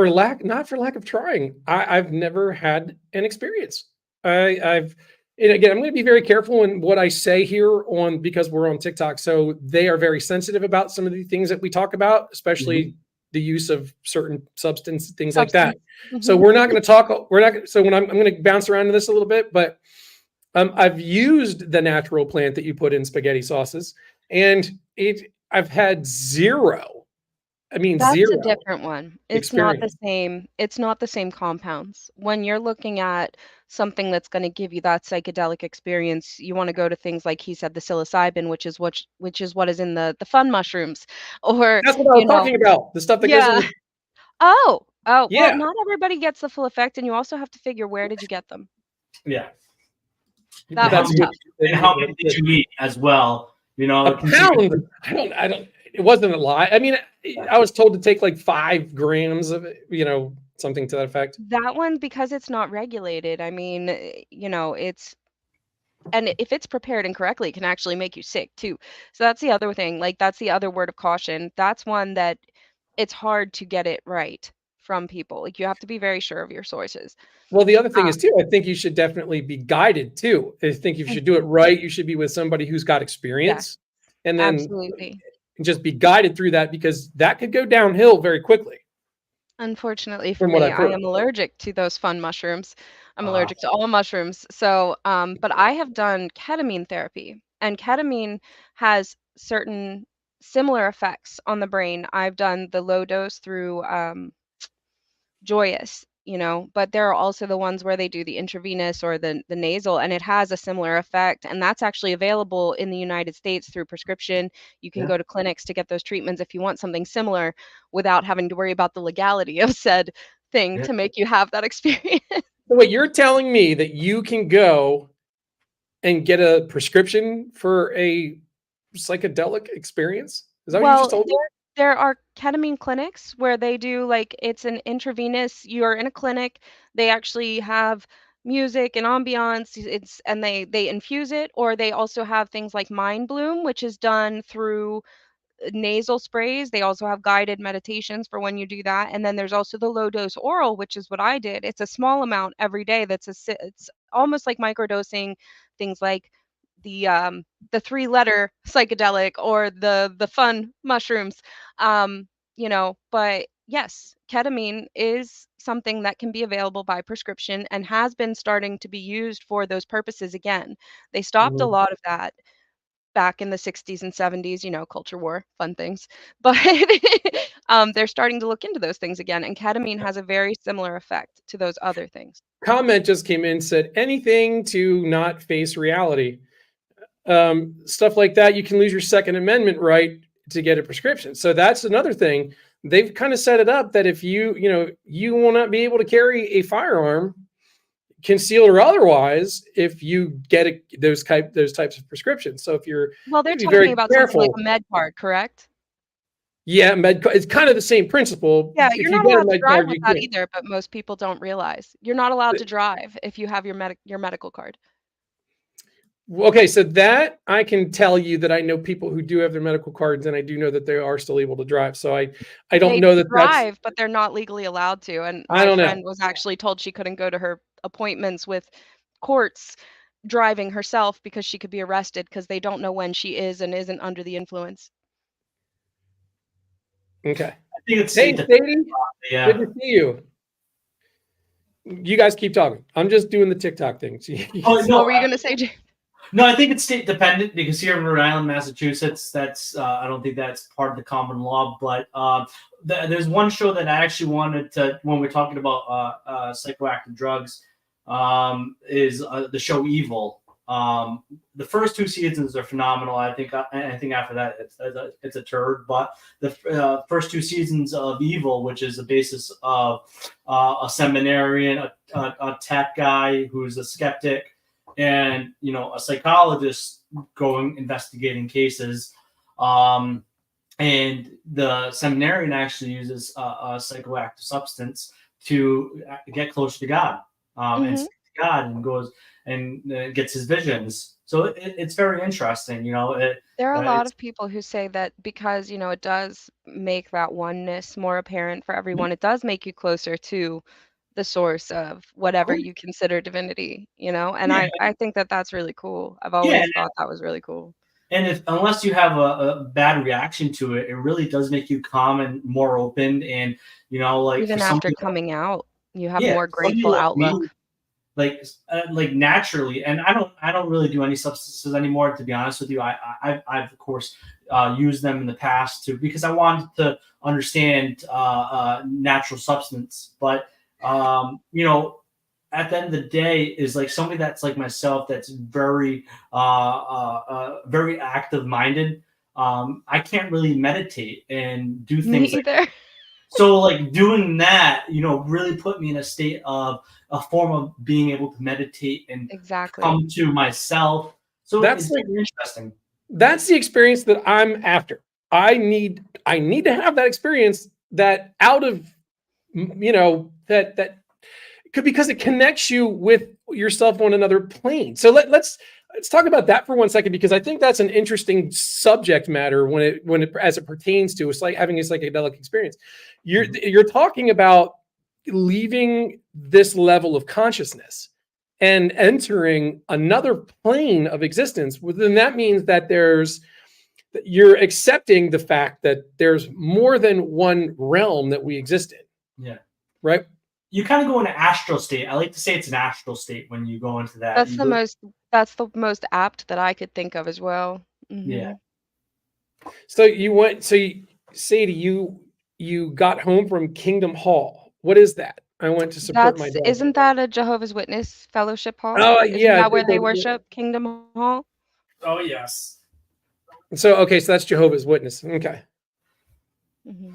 for lack of trying, I've never had an experience. I've and again, I'm going to be very careful in what I say here because we're on TikTok. So they are very sensitive about some of the things that we talk about, especially the use of certain substance, things like that. So we're not going to talk. So when I'm going to bounce around to this a little bit, but I've used the natural plant that you put in spaghetti sauces, and I've had zero. I mean, That's zero a different one. It's not the experience. same. It's not the same compounds. When you're looking at something that's going to give you that psychedelic experience, you want to go to things like he said, the psilocybin, which is what is in the fun mushrooms, or That's what I was talking about. The stuff that goes yeah. in. Oh, well, Yeah. not everybody gets the full effect, and you also have to figure where did you get them. yeah. That That's one's good. tough. And how many did you eat as well? A pound. I don't. It wasn't a lot. I mean, I was told to take like 5 grams of it, something to that effect. That one, because it's not regulated. I mean, and if it's prepared incorrectly, it can actually make you sick too. So that's the other thing. Like that's the other word of caution. That's one that it's hard to get it right from people. Like you have to be very sure of your sources. Well, the other thing Um, is too, I think you should definitely be guided too. I think if you should do it right, you should be with somebody who's got experience, and then absolutely. just be guided through that, because that could go downhill very quickly. Unfortunately for From what me, I've I heard. am allergic to those fun mushrooms. I'm allergic to all mushrooms. So, but I have done ketamine therapy, and ketamine has certain similar effects on the brain. I've done the low dose through joyous, but there are also the ones where they do the intravenous or the nasal, and it has a similar effect. And that's actually available in the United States through prescription. You can Yeah. go to clinics to get those treatments if you want something similar without having to worry about the legality of said thing Yeah. to make you have that experience. So wait, you're telling me that you can go and get a prescription for a psychedelic experience? Is that what you just Well, told me? there are ketamine clinics where they do like it's an intravenous. You're in a clinic. They actually have music and ambiance. And they infuse it, or they also have things like Mind Bloom, which is done through nasal sprays. They also have guided meditations for when you do that. And then there's also the low dose oral, which is what I did. It's a small amount every day. It's almost like microdosing things like the 3-letter psychedelic or the fun mushrooms. But yes, ketamine is something that can be available by prescription and has been starting to be used for those purposes again. They stopped a Mhm. lot of that back in the 60s and 70s, culture war, fun things. But they're starting to look into those things again, and ketamine has a very similar effect to those other things. Comment just came in, said anything to not face reality. Stuff like that, you can lose your Second Amendment right to get a prescription. So that's another thing. They've kind of set it up that if you will not be able to carry a firearm, concealed or otherwise, if you get those types of prescriptions. So if you're Well, going they're to be talking very about something like careful. a med card, correct? Yeah, it's kind of the same principle. Yeah, If you're you not get a allowed to med drive card, with you that can't. either, but most people don't realize. You're not allowed to drive if you have your medical card. Okay, so that I can tell you that I know people who do have their medical cards, and I do know that they are still able to drive. So I don't They know that that's. drive, but they're not legally allowed to. And I my don't know. friend was actually told she couldn't go to her appointments with courts driving herself because she could be arrested because they don't know when she is and isn't under the influence. Okay. I think it's Hey, Sadie, yeah. good to see you. You guys keep talking. I'm just doing the TikTok thing. Oh, no, What were you going to say, James? No, I think it's state dependent because here in Rhode Island, Massachusetts, that's I don't think that's part of the common law. But there's one show that I actually wanted to, when we're talking about psychoactive drugs, is the show Evil. The first 2 seasons are phenomenal. I think after that it's a turd. But the first 2 seasons of Evil, which is the basis of a seminarian, a tech guy who's a skeptic, and a psychologist investigating cases, and the seminarian actually uses a psychoactive substance to get closer to God, and speak to God, and goes and gets his visions. So it's very interesting. There are a lot of people who say that because, it does make that oneness more apparent for everyone. It does make you closer to the source of whatever you consider divinity, and Yeah. I think that that's really cool. I've Yeah. always thought that was really cool. And unless you have a bad reaction to it, it really does make you calm and more open. And like Even for after somebody, coming out, you have yeah, more somebody grateful like outlook. me, like naturally. And I don't really do any substances anymore, to be honest with you. I've of course used them in the past too, because I wanted to understand natural substance. But at the end of the day, is like somebody that's like myself, that's very very active minded. I can't really meditate and do Me things like either. so. Like doing that, really put me in a state of a form of being able to meditate and Exactly. come to myself. So That's it's very interesting. That's the experience that I'm after. I need to have that experience, that out of that could, because it connects you with yourself on another plane. So let's talk about that for 1 second, because I think that's an interesting subject matter when it as it pertains to it's like having a psychedelic experience. You're talking about leaving this level of consciousness and entering another plane of existence. Well, then that means that you're accepting the fact that there's more than one realm that we exist in. Yeah. Right. You kind of go into astral state. I like to say it's an astral state when you go into that. That's the most apt that I could think of as well. Yeah. So Sadie, you got home from Kingdom Hall. What is that? I went to support my dad. Isn't that a Jehovah's Witness fellowship hall? Oh Isn't yeah. that where they worship, Kingdom Hall? Oh yes. So okay, so that's Jehovah's Witness. Okay. Mm-hmm.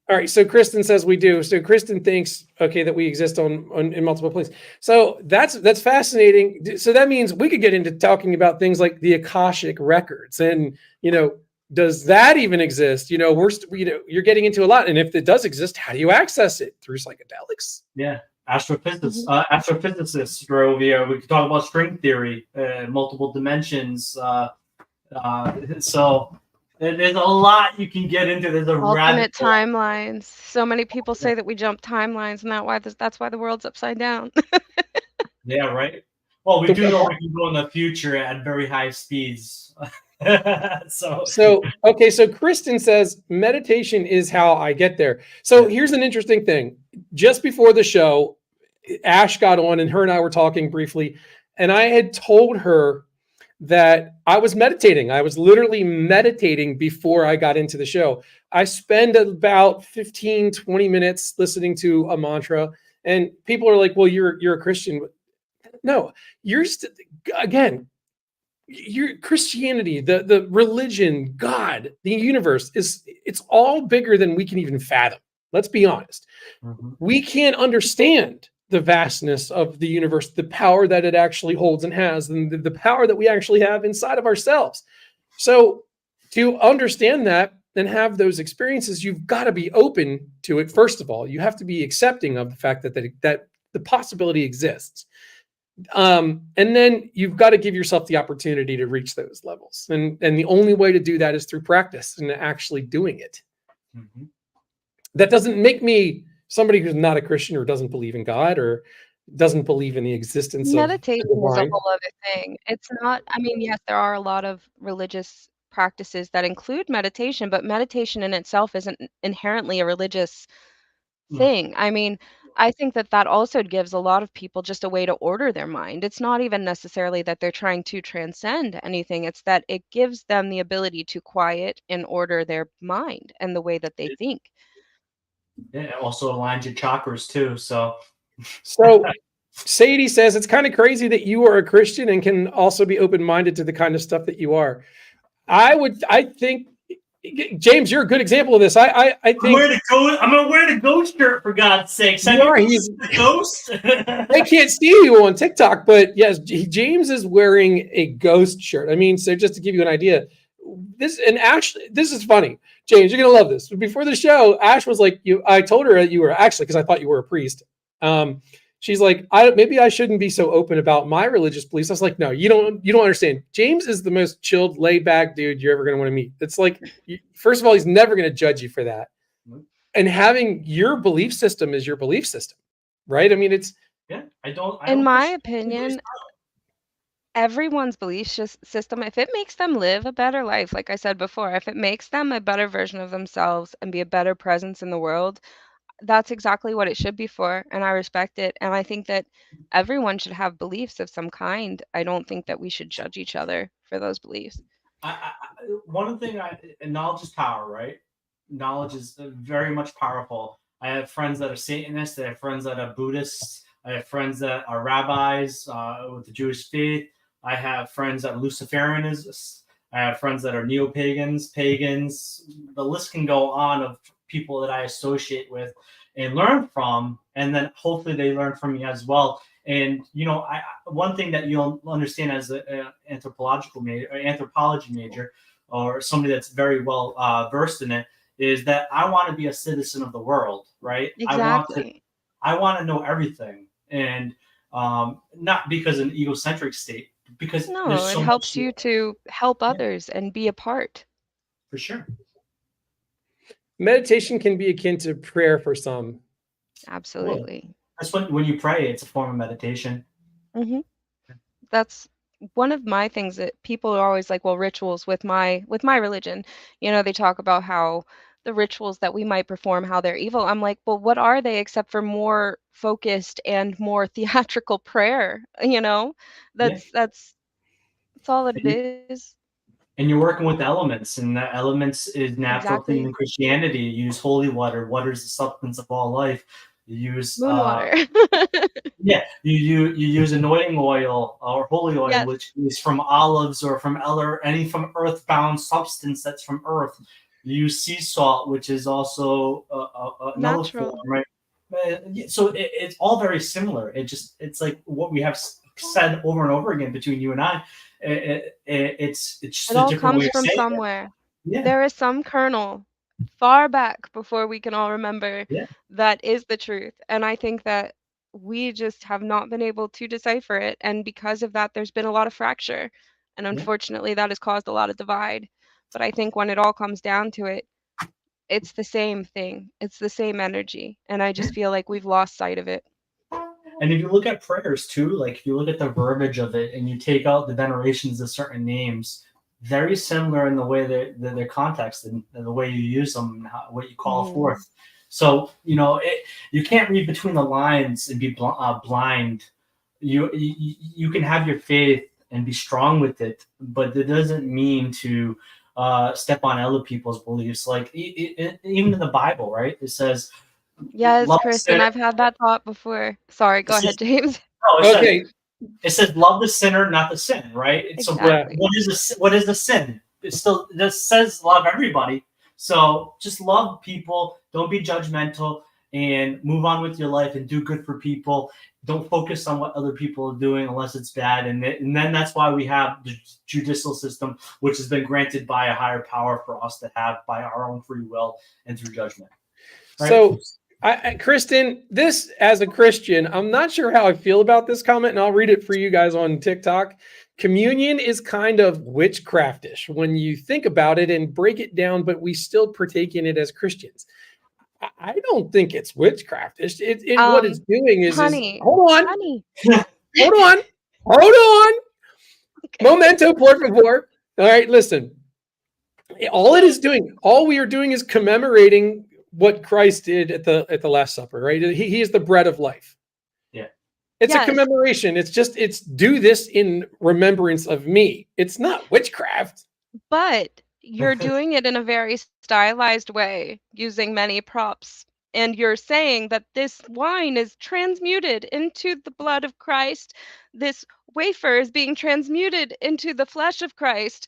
All right, so Kristen says we do. So Kristen thinks, okay, that we exist on in multiple places. So that's fascinating. So that means we could get into talking about things like the Akashic records, and does that even exist? You're getting into a lot, and if it does exist, how do you access it? Through psychedelics? Yeah, astrophysicists. Astrophysicists are over here. We could talk about string theory, multiple dimensions. So there's a lot you can get into. There's a Alternate radical timelines. So many people say that we jump timelines, and that's why the world's upside down. Yeah, right. Well, we do know we can go in the future at very high speeds. So Kristen says meditation is how I get there. So here's an interesting thing. Just before the show, Ash got on and her and I were talking briefly, and I had told her that I was meditating. I was literally meditating before I got into the show. I spend about 15, 20 minutes listening to a mantra, and people are like, well, you're a Christian. No, again, your Christianity, the religion, God, the universe it's all bigger than we can even fathom. Let's be honest. Mm-hmm. We can't understand the vastness of the universe, the power that it actually holds and has, and the power that we actually have inside of ourselves. So to understand that and have those experiences, you've got to be open to it. First of all, you have to be accepting of the fact that the possibility exists. And then you've got to give yourself the opportunity to reach those levels. And the only way to do that is through practice and actually doing it. Mm-hmm. That doesn't make me somebody who's not a Christian or doesn't believe in God or doesn't believe in the existence Meditation of the is a divine. whole other thing. It's not, I mean, yes, there are a lot of religious practices that include meditation, but meditation in itself isn't inherently a religious thing. I mean, I think that also gives a lot of people just a way to order their mind. It's not even necessarily that they're trying to transcend anything, it's that it gives them the ability to quiet and order their mind and the way that they think. Yeah, it also aligns your chakras too. So Sadie says it's kind of crazy that you are a Christian and can also be open-minded to the kind of stuff that you are. I think, James, you're a good example of this. I think I'm gonna wear the ghost shirt for God's sake. You are. He's the ghost. I can't see you on TikTok, but yes, James is wearing a ghost shirt. I mean, so just to give you an idea, this is funny. James, you're gonna love this. Before the show, Ash was like, I told her that you were actually, because I thought you were a priest. She's like, maybe I shouldn't be so open about my religious beliefs. I was like, no, you don't understand. James is the most chilled, laid back dude you're ever going to want to meet. It's like, first of all, he's never going to judge you for that. And having your belief system is your belief system, right? I mean, in my opinion, everyone's belief system, if it makes them live a better life, like I said before, if it makes them a better version of themselves and be a better presence in the world, that's exactly what it should be for, and I respect it. And I think that everyone should have beliefs of some kind. I don't think that we should judge each other for those beliefs. One thing, knowledge is power, right? Knowledge is very much powerful. I have friends that are Satanists. I have friends that are Buddhists. I have friends that are rabbis with the Jewish faith. I have friends that are Luciferianists. I have friends that are neo-pagans, pagans. The list can go on of people that I associate with and learn from, and then hopefully they learn from me as well. And one thing that you'll understand as an anthropology major, or somebody that's very well versed in it, is that I want to be a citizen of the world, right? Exactly. I want to know everything, and not because an egocentric state, because it helps you to help others and be a part. For sure. Meditation can be akin to prayer for some. Absolutely. That's when you pray, it's a form of meditation. Mm-hmm. That's one of my things that people are always like, well, rituals with my religion, they talk about how the rituals that we might perform, how they're evil. I'm like, well, what are they except for more focused and more theatrical prayer? That's all it is. And you're working with elements, and the elements is natural thing in Christianity. You use holy water. Water is the substance of all life. You use Moon water. yeah, you use anointing oil or holy oil, Yes. which is from olives or from any from earthbound substance that's from earth. You use sea salt, which is also another form, Natural. right? So it's all very similar. It's like what we have said over and over again between you and I. It's just It a all different way comes of from saying it. somewhere. Yeah, There is some kernel far back before we can all remember yeah, that is the truth. And I think that we just have not been able to decipher it. And because of that, there's been a lot of fracture. And yeah. unfortunately, that has caused a lot of divide. But I think when it all comes down to it, it's the same thing. It's the same energy. And I just feel like we've lost sight of it. And if you look at prayers too, like if you look at the verbiage of it and you take out the venerations of certain names, very similar in the way they're context and the way you use them and what you call forth. So, you can't read between the lines and be blind. You can have your faith and be strong with it, but that doesn't mean to step on other people's beliefs. Like even in the Bible, right? It says, Yes, love the Kristen, sinner. I've had that thought before. Sorry, It go says, ahead, James. no, Okay. it says love the sinner, not the sin, right? So Yeah. Exactly. what is the sin? It says love everybody. So just love people. Don't be judgmental and move on with your life and do good for people. Don't focus on what other people are doing unless it's bad. And then that's why we have the judicial system, which has been granted by a higher power for us to have by our own free will and through judgment. Right? So, Kristen, this as a Christian, I'm not sure how I feel about this comment, and I'll read it for you guys on TikTok. Communion is kind of witchcraftish when you think about it and break it down, but we still partake in it as Christians. I don't think it's witchcraftish. What it's doing is Honey, hold on, honey. hold on, hold on. Okay. Momento, por favor. All right, listen. All we are doing is commemorating what Christ did at the Last Supper, right? He is the bread of life. Yeah. It's a Yes. commemoration. It's do this in remembrance of me. It's not witchcraft. But you're doing it in a very stylized way, using many props. And you're saying that this wine is transmuted into the blood of Christ. This wafer is being transmuted into the flesh of Christ.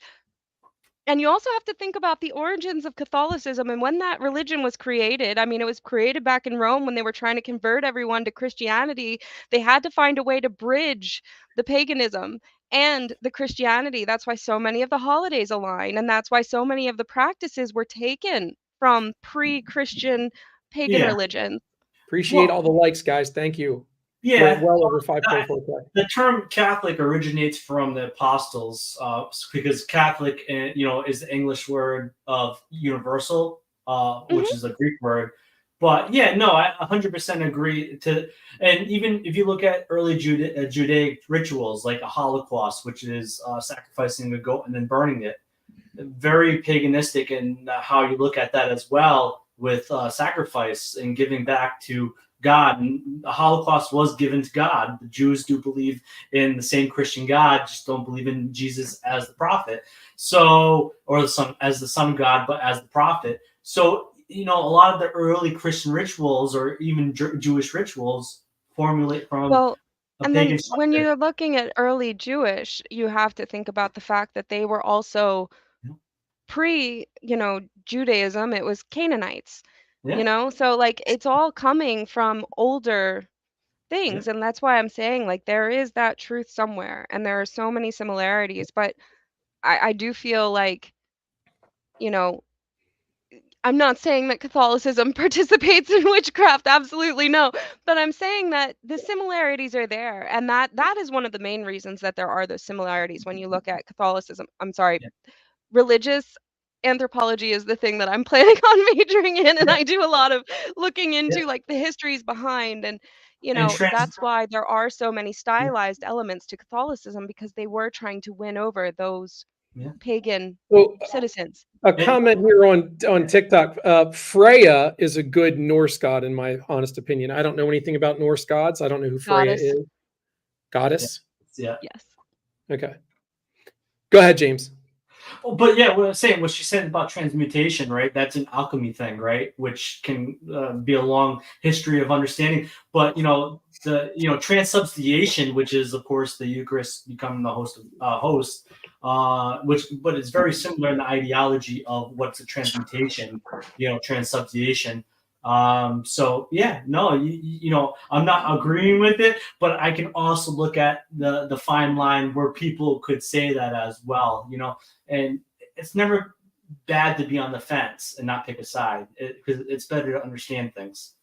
And you also have to think about the origins of Catholicism and when that religion was created. I mean, it was created back in Rome when they were trying to convert everyone to Christianity. They had to find a way to bridge the paganism and the Christianity. That's why so many of the holidays align, and that's why so many of the practices were taken from pre-Christian pagan Yeah. religions. Appreciate Well, all the likes, guys. Thank you. We're Yeah. well over 5.4K. The term Catholic originates from the apostles, because Catholic, is the English word of universal, which is a Greek word. But yeah, no, I 100% agree and even if you look at early Judaic rituals like a Holocaust, which is sacrificing a goat and then burning it, very paganistic in how you look at that as well with sacrifice and giving back to God. And the Holocaust was given to God. The Jews do believe in the same Christian God, just don't believe in Jesus as the prophet. So, or the son as the son of God, but as the prophet. So, a lot of the early Christian rituals or even Jewish rituals formulate from Well, a and then pagan when subject. you're looking at early Jewish, you have to think about the fact that they were also Judaism, it was Canaanites, Yeah. so like it's all coming from older Yeah. things. And that's why I'm saying like there is that truth somewhere and there are so many similarities. But I do feel like, you know, I'm not saying that Catholicism participates in witchcraft, absolutely no. But I'm saying that the similarities are there. And that is one of the main reasons that there are those similarities when you look at Catholicism. I'm sorry, Yeah. religious anthropology is the thing that I'm planning on majoring in, and Yeah. I do a lot of looking Yeah. into like the histories behind, and And that's why there are so many yeah. stylized elements to Catholicism because they were trying to win over those Yeah. pagan So, citizens. a comment here on TikTok. Freya is a good Norse god, in my honest opinion. I don't know anything about Norse gods. I don't know who Freya Goddess. is. Goddess? Yeah. Yes. Okay. Go ahead, James. But yeah, what I'm saying, what she said about transmutation, right? That's an alchemy thing, right? Which can be a long history of understanding. But transubstantiation, which is of course the Eucharist becoming the host, which but it's very similar in the ideology of what's a transmutation, transubstantiation. So yeah, no, I'm not agreeing with it, but I can also look at the fine line where people could say that as well, and it's never bad to be on the fence and not pick a side because it's better to understand things.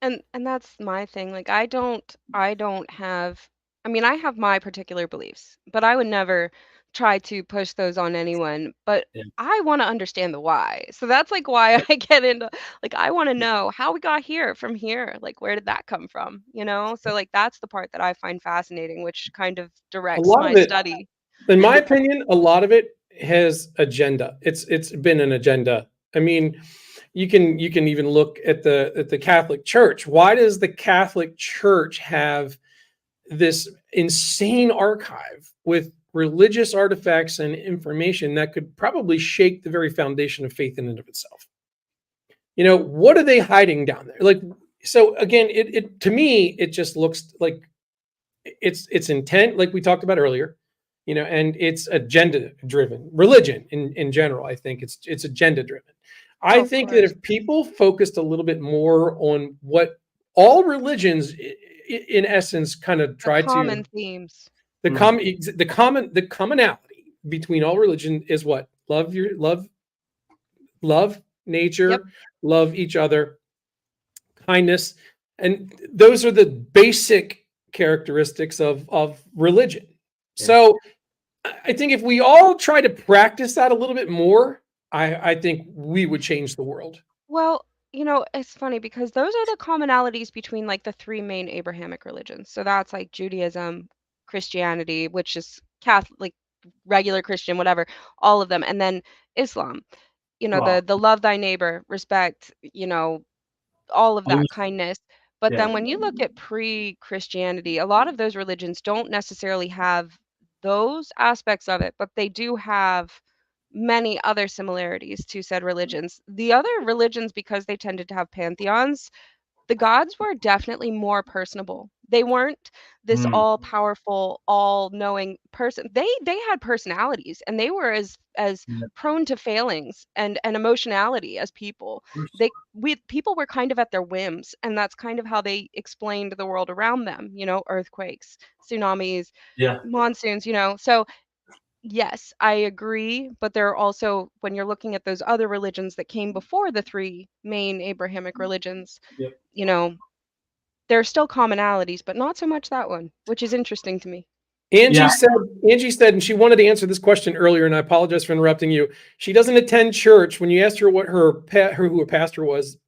And that's my thing. Like I don't have I mean, I have my particular beliefs, but I would never try to push those on anyone. But Yeah. I want to understand the why. So that's like why I get into like I want to know how we got here from here. Like where did that come from? So like that's the part that I find fascinating, which kind of A directs lot my of it, study. in my opinion, a lot of it has agenda. It's been an agenda. I mean, you can even look at the Catholic Church. Why does the Catholic Church have this insane archive with religious artifacts and information that could probably shake the very foundation of faith in and of itself? What are they hiding down there? Like, so again, it to me, it just looks like it's intent, like we talked about earlier, and it's agenda driven. Religion in general, I think it's agenda driven. I Of think that course. if people focused a little bit more on what all religions, in essence, kind of The try to common themes. the commonality between all religion is what? Love Yep. nature, love each other, kindness, and those are the basic characteristics of religion. Yeah. So I think if we all try to practice that a little bit more, I think we would change the world. Well, it's funny because those are the commonalities between like the three main Abrahamic religions. So that's like Judaism, Christianity, which is Catholic, regular Christian, whatever, all of them, and then Islam. Well, The love thy neighbor, respect, all of oh, that kindness. But yeah. then when you look at pre-Christianity, a lot of those religions don't necessarily have those aspects of it, but they do have many other similarities to said religions. The other religions, because they tended to have pantheons, the gods were definitely more personable. They weren't this Mm, all-powerful, all-knowing person. They had personalities and they were as yeah, of prone to failings and emotionality as people. course. People were kind of at their whims, and that's kind of how they explained the world around them, earthquakes, tsunamis, Yeah. monsoons. So yes, I agree, but there are also, when you're looking at those other religions that came before the three main Abrahamic religions, Yep. you know, there are still commonalities, but not so much that one, which is interesting to me. Angie Yeah. said, Angie said, and she wanted to answer this question earlier, and I apologize for interrupting you. She doesn't attend church. When you asked her what who her pastor was,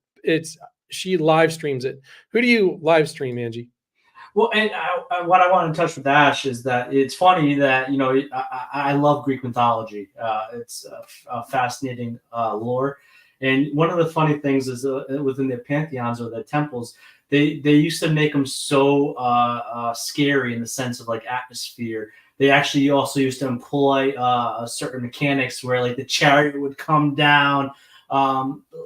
she live streams it. Who do you live stream, Angie? Well, and what I want to touch with Ash is that it's funny that I love Greek mythology. It's a fascinating lore, and one of the funny things is within the pantheons or the temples, they used to make them so scary in the sense of like atmosphere. They actually also used to employ certain mechanics where like the chariot would come down.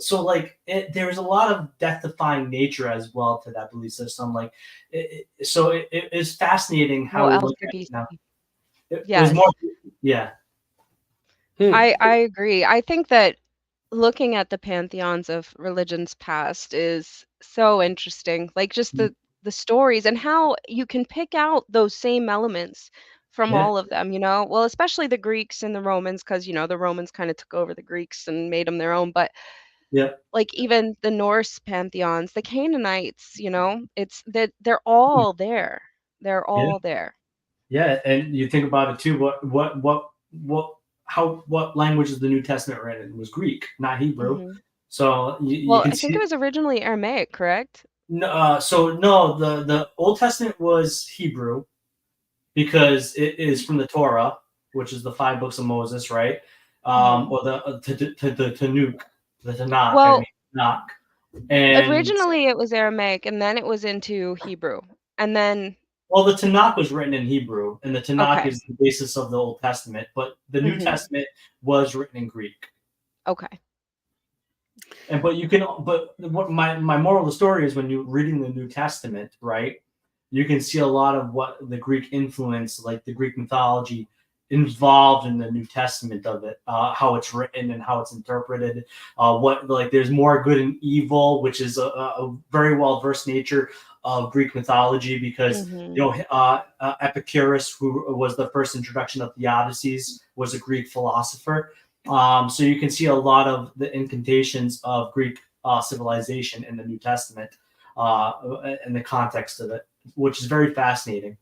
So like there was a lot of death-defying nature as well to that belief system. Like it's fascinating No how we look at it LCD. now. It was more, Yes, yeah, I agree. I think that looking at the pantheons of religions past is so interesting. Like just the stories and how you can pick out those same elements from yeah, all of them, Well, especially the Greeks and the Romans, because the Romans kind of took over the Greeks and made them their own. But yeah, like even the Norse pantheons, the Canaanites, it's that they're all there. They're yeah, all there. yeah. And you think about it too. What language is the New Testament written in? It was Greek, not Hebrew. Hmm. So you Well, can I think it see. was originally Aramaic, correct? No, so no, the Old Testament was Hebrew because it is from the Torah, which is the five books of Moses, right? Hmm. Or the Tanukh, the Tanakh, I mean Well, Tanakh, and originally it was Aramaic and then it was into Hebrew. And then Well, the Tanakh was written in Hebrew, and the Tanakh Okay. is the basis of the Old Testament, but the New Testament was written in Greek. Okay. And what my moral of the story is, when you're reading the New Testament, right, you can see a lot of what the Greek influence, like the Greek mythology, involved in the New Testament of it, how it's written and how it's interpreted. What, like, there's more good and evil, which is a very well versed nature of Greek mythology, because Epicurus, who was the first introduction of Theodicies, was a Greek philosopher. So you can see a lot of the incantations of Greek civilization in the New Testament, in the context of it, which is very fascinating.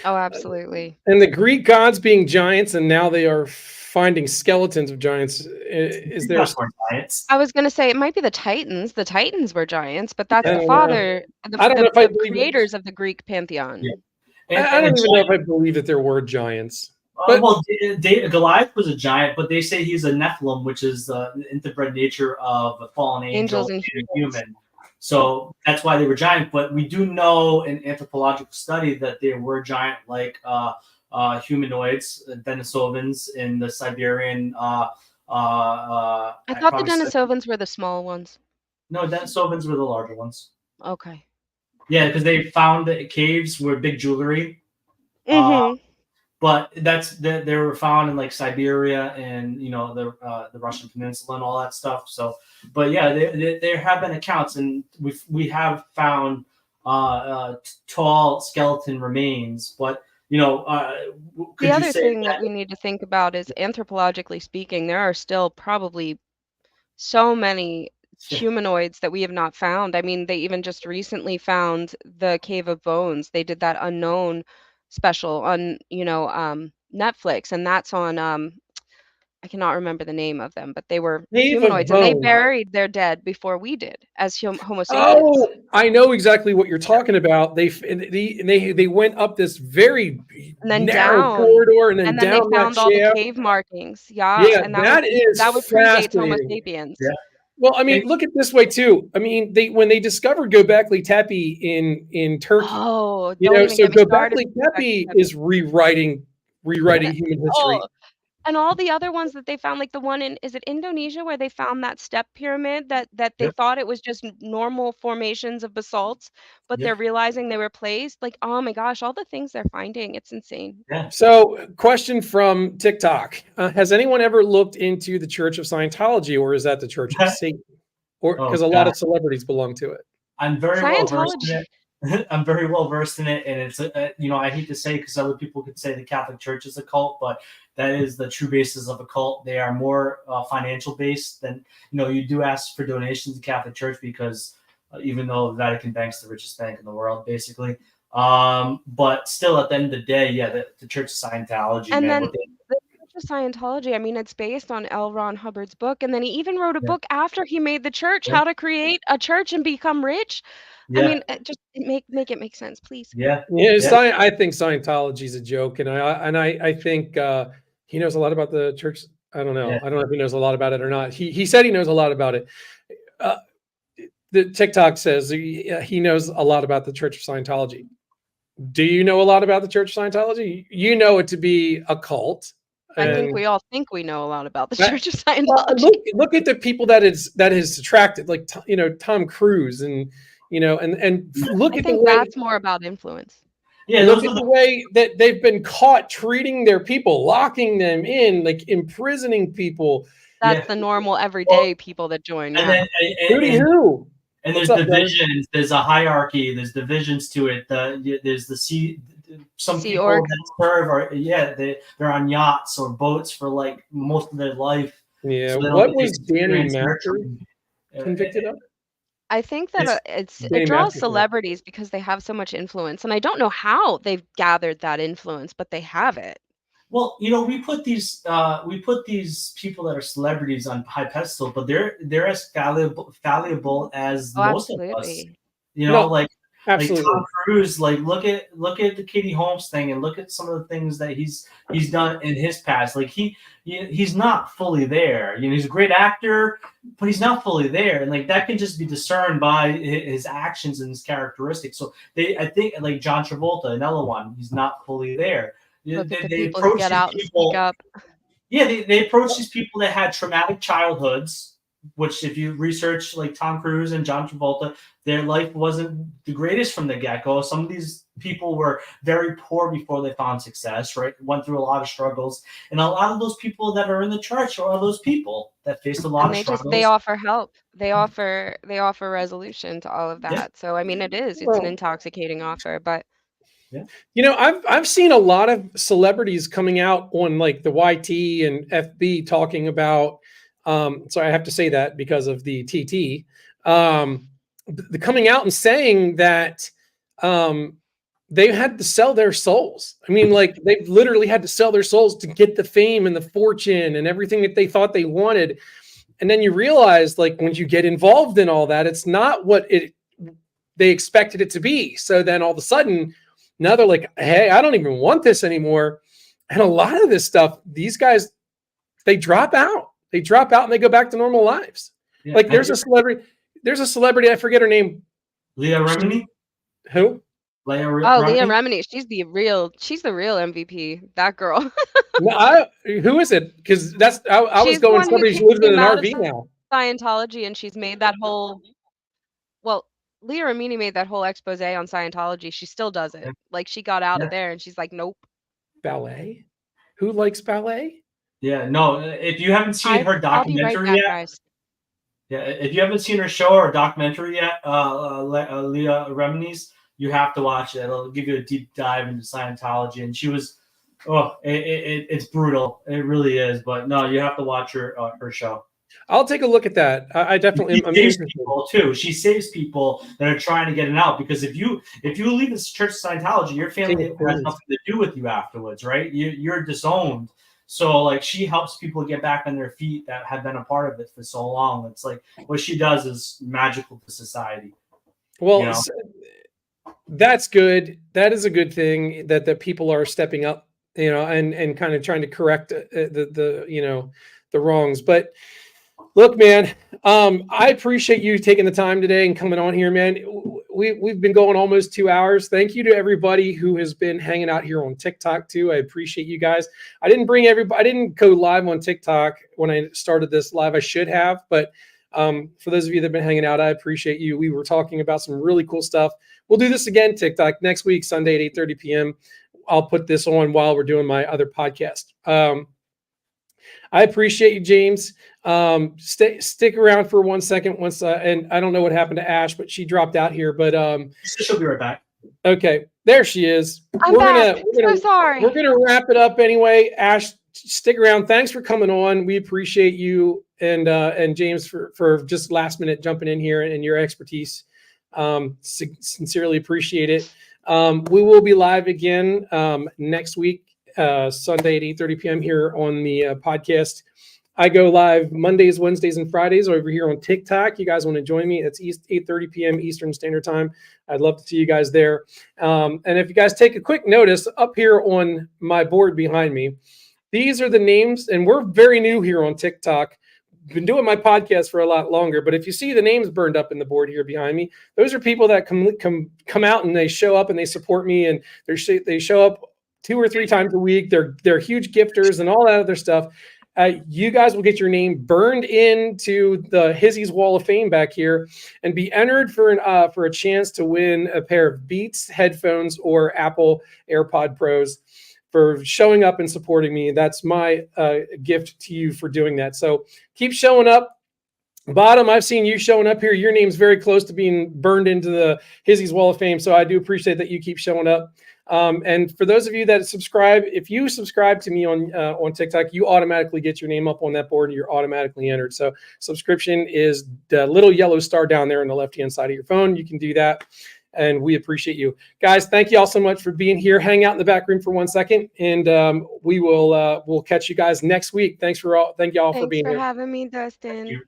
Oh, absolutely. And the Greek gods being giants, and now they are finding skeletons of giants. Is there? Giants? I was going to say it might be the Titans. The Titans were giants, but that's I the don't father, I don't know if I the believe it. creators of the Greek pantheon. Yeah. I don't even know if I believe that there were giants. Well, Goliath was a giant, but they say he's a Nephilim, which is the interbred nature of a fallen angel Angels and and a human. So that's why they were giant. But we do know in anthropological study that they were giant, like humanoids, Denisovans in the Siberian. I thought the Denisovans were the small ones. No, Denisovans were the larger ones. Okay. Yeah, because they found that caves were big jewelry. But they were found in like Siberia and the Russian Peninsula and all that stuff. So, but yeah, there have been accounts, and we have found tall skeleton remains. But the other thing that we need to think about is, anthropologically speaking, there are still probably so many humanoids that we have not found. I mean, they even just recently found the Cave of Bones. They did that Unknown special on Netflix, and that's on I cannot remember the name of them, but they were humanoids, and they buried their dead before we did as Homo sapiens. Oh, I know exactly what you're talking about. They went up this very narrow corridor and then down they found that all the shaft. cave markings. Yeah, Yeah, and that would predate Homo sapiens. Yeah. Well, I mean, look at it this way too. I mean, when they discovered Göbekli Tepe in Turkey, so Göbekli Tepe is rewriting human history. And all the other ones that they found, like the one is it Indonesia, where they found that step pyramid that they thought it was just normal formations of basalts, but they're realizing they were placed. Like, oh my gosh, all the things they're finding, it's insane. Yeah. So, question from TikTok: has anyone ever looked into the Church of Scientology, or is that the Church of Satan? Or because a lot of celebrities belong to it. I'm very well versed in it. I'm very well versed in it, and it's I hate to say, because other people could say the Catholic Church is a cult, but that is the true basis of a cult. They are more financial based than you do ask for donations to the Catholic Church, because even though the Vatican Bank's the richest bank in the world, basically, but still at the end of the day, the Church of Scientology, and man, then the Church of Scientology, I mean, it's based on L. Ron Hubbard's book, and then he even wrote a book after he made the church, how to create a church and become rich. I mean, just make it make sense, please. I think Scientology is a joke, and I think he knows a lot about the church. I don't know. I don't know if he knows a lot about it or not. He said he knows a lot about it. The TikTok says he knows a lot about the Church of Scientology. Do you know a lot about the Church of Scientology? You know it to be a cult. I think we all think we know a lot about the Church of Scientology. Look at the people that has attracted, like Tom Cruise, and and look at the way that's more about influence. Yeah, look at the way that they've been caught treating their people, locking them in, like imprisoning people. That's the normal everyday people that join. And who? And there's divisions. There's a hierarchy. There's divisions to it. There's some people that serve they're on yachts or boats for like most of their life. Yeah. So what was Danny Macker convicted of? I think that it draws celebrities because they have so much influence, and I don't know how they've gathered that influence, but they have it. Well, we put these people that are celebrities on high pedestal, but they're as fallible as most of us. Absolutely. Like Tom Cruise, like look at the Katie Holmes thing, and look at some of the things that he's done in his past. Like he's not fully there. You know, he's a great actor, but he's not fully there, and like that can just be discerned by his actions and his characteristics. So I think like John Travolta, another one, he's not fully there. Look at the They people who approach get these out and people. speak up. Yeah, they approach these people that had traumatic childhoods, which if you research like Tom Cruise and John Travolta, their life wasn't the greatest from the get-go. Some of these people were very poor before they found success, right? Went through a lot of struggles. And a lot of those people that are in the church are those people that faced a lot And of struggles. they offer help. They offer resolution to all of that. Yeah. So I mean it's Well, an intoxicating offer, but you know, I've seen a lot of celebrities coming out on like the YT and FB talking about. Sorry, I have to say that because of the TT. The coming out and saying that they had to sell their souls. I mean, like they've literally had to sell their souls to get the fame and the fortune and everything that they thought they wanted. And then you realize, like, when you get involved in all that, it's not what they expected it to be. So then all of a sudden, now they're like, hey, I don't even want this anymore. And a lot of this stuff, these guys, they drop out. They drop out and they go back to normal lives. Yeah. Like there's a celebrity, I forget her name. Leah Remini? Who? Leah Remini, she's the real MVP. That girl. No, who is it? Because I was going somebody who lives in an RV now. Scientology, and she's made that whole. Well, Leah Remini made that whole expose on Scientology. She still does it. Like she got out of there, and she's like, nope. Ballet? Who likes ballet? Yeah, no. If you haven't seen her documentary I'll be right back, yet, guys. Yeah, if you haven't seen her show or documentary yet, Leah Remini's, you have to watch it. It'll give you a deep dive into Scientology, and she was, it's brutal. It really is. But no, you have to watch her show. I'll take a look at that. I definitely. She saves people too. She saves people that are trying to get it out, because if you leave this church of Scientology, your family has nothing to do with you afterwards, right? You're disowned. So like she helps people get back on their feet that have been a part of it for so long. It's like what she does is magical to society. Well, you know? That's good. That is a good thing that people are stepping up, you know, and kind of trying to correct the wrongs. But look, man, I appreciate you taking the time today and coming on here, man. We've been going almost 2 hours. Thank you to everybody who has been hanging out here on TikTok too. I appreciate you guys. I didn't go live on TikTok when I started this live. I should have, but for those of you that have been hanging out, I appreciate you. We were talking about some really cool stuff. We'll do this again, TikTok, next week, Sunday at 8:30 p.m. I'll put this on while we're doing my other podcast. I appreciate you, James. Stick around for 1 second. And I don't know what happened to Ash, but she dropped out here. But she'll be right back. Okay, there she is. I'm back. So sorry. We're gonna wrap it up anyway. Ash, stick around. Thanks for coming on. We appreciate you and James for just last minute jumping in here and your expertise. Sincerely appreciate it. We will be live again next week, Sunday at 8:30 p.m. here on the podcast. I go live Mondays, Wednesdays, and Fridays over here on TikTok. You guys want to join me? It's 8:30 p.m. Eastern Standard Time. I'd love to see you guys there. And if you guys take a quick notice up here on my board behind me, these are the names, and we're very new here on TikTok. Been doing my podcast for a lot longer, but if you see the names burned up in the board here behind me, those are people that come out and they show up and they support me, and they show up 2 or 3 times a week. They're huge gifters and all that other stuff. You guys will get your name burned into the Hizzy's Wall of Fame back here and be entered for a chance to win a pair of Beats headphones or Apple AirPod Pros for showing up and supporting me. That's my gift to you for doing that. So keep showing up. Bottom, I've seen you showing up here. Your name's very close to being burned into the Hizzy's Wall of Fame. So I do appreciate that you keep showing up. And for those of you that subscribe, if you subscribe to me on TikTok, you automatically get your name up on that board and you're automatically entered. So subscription is the little yellow star down there on the left-hand side of your phone. You can do that. And we appreciate you guys. Thank you all so much for being here. Hang out in the back room for 1 second, and we'll catch you guys next week. Thank you all for being here. Thanks for having me, Dustin.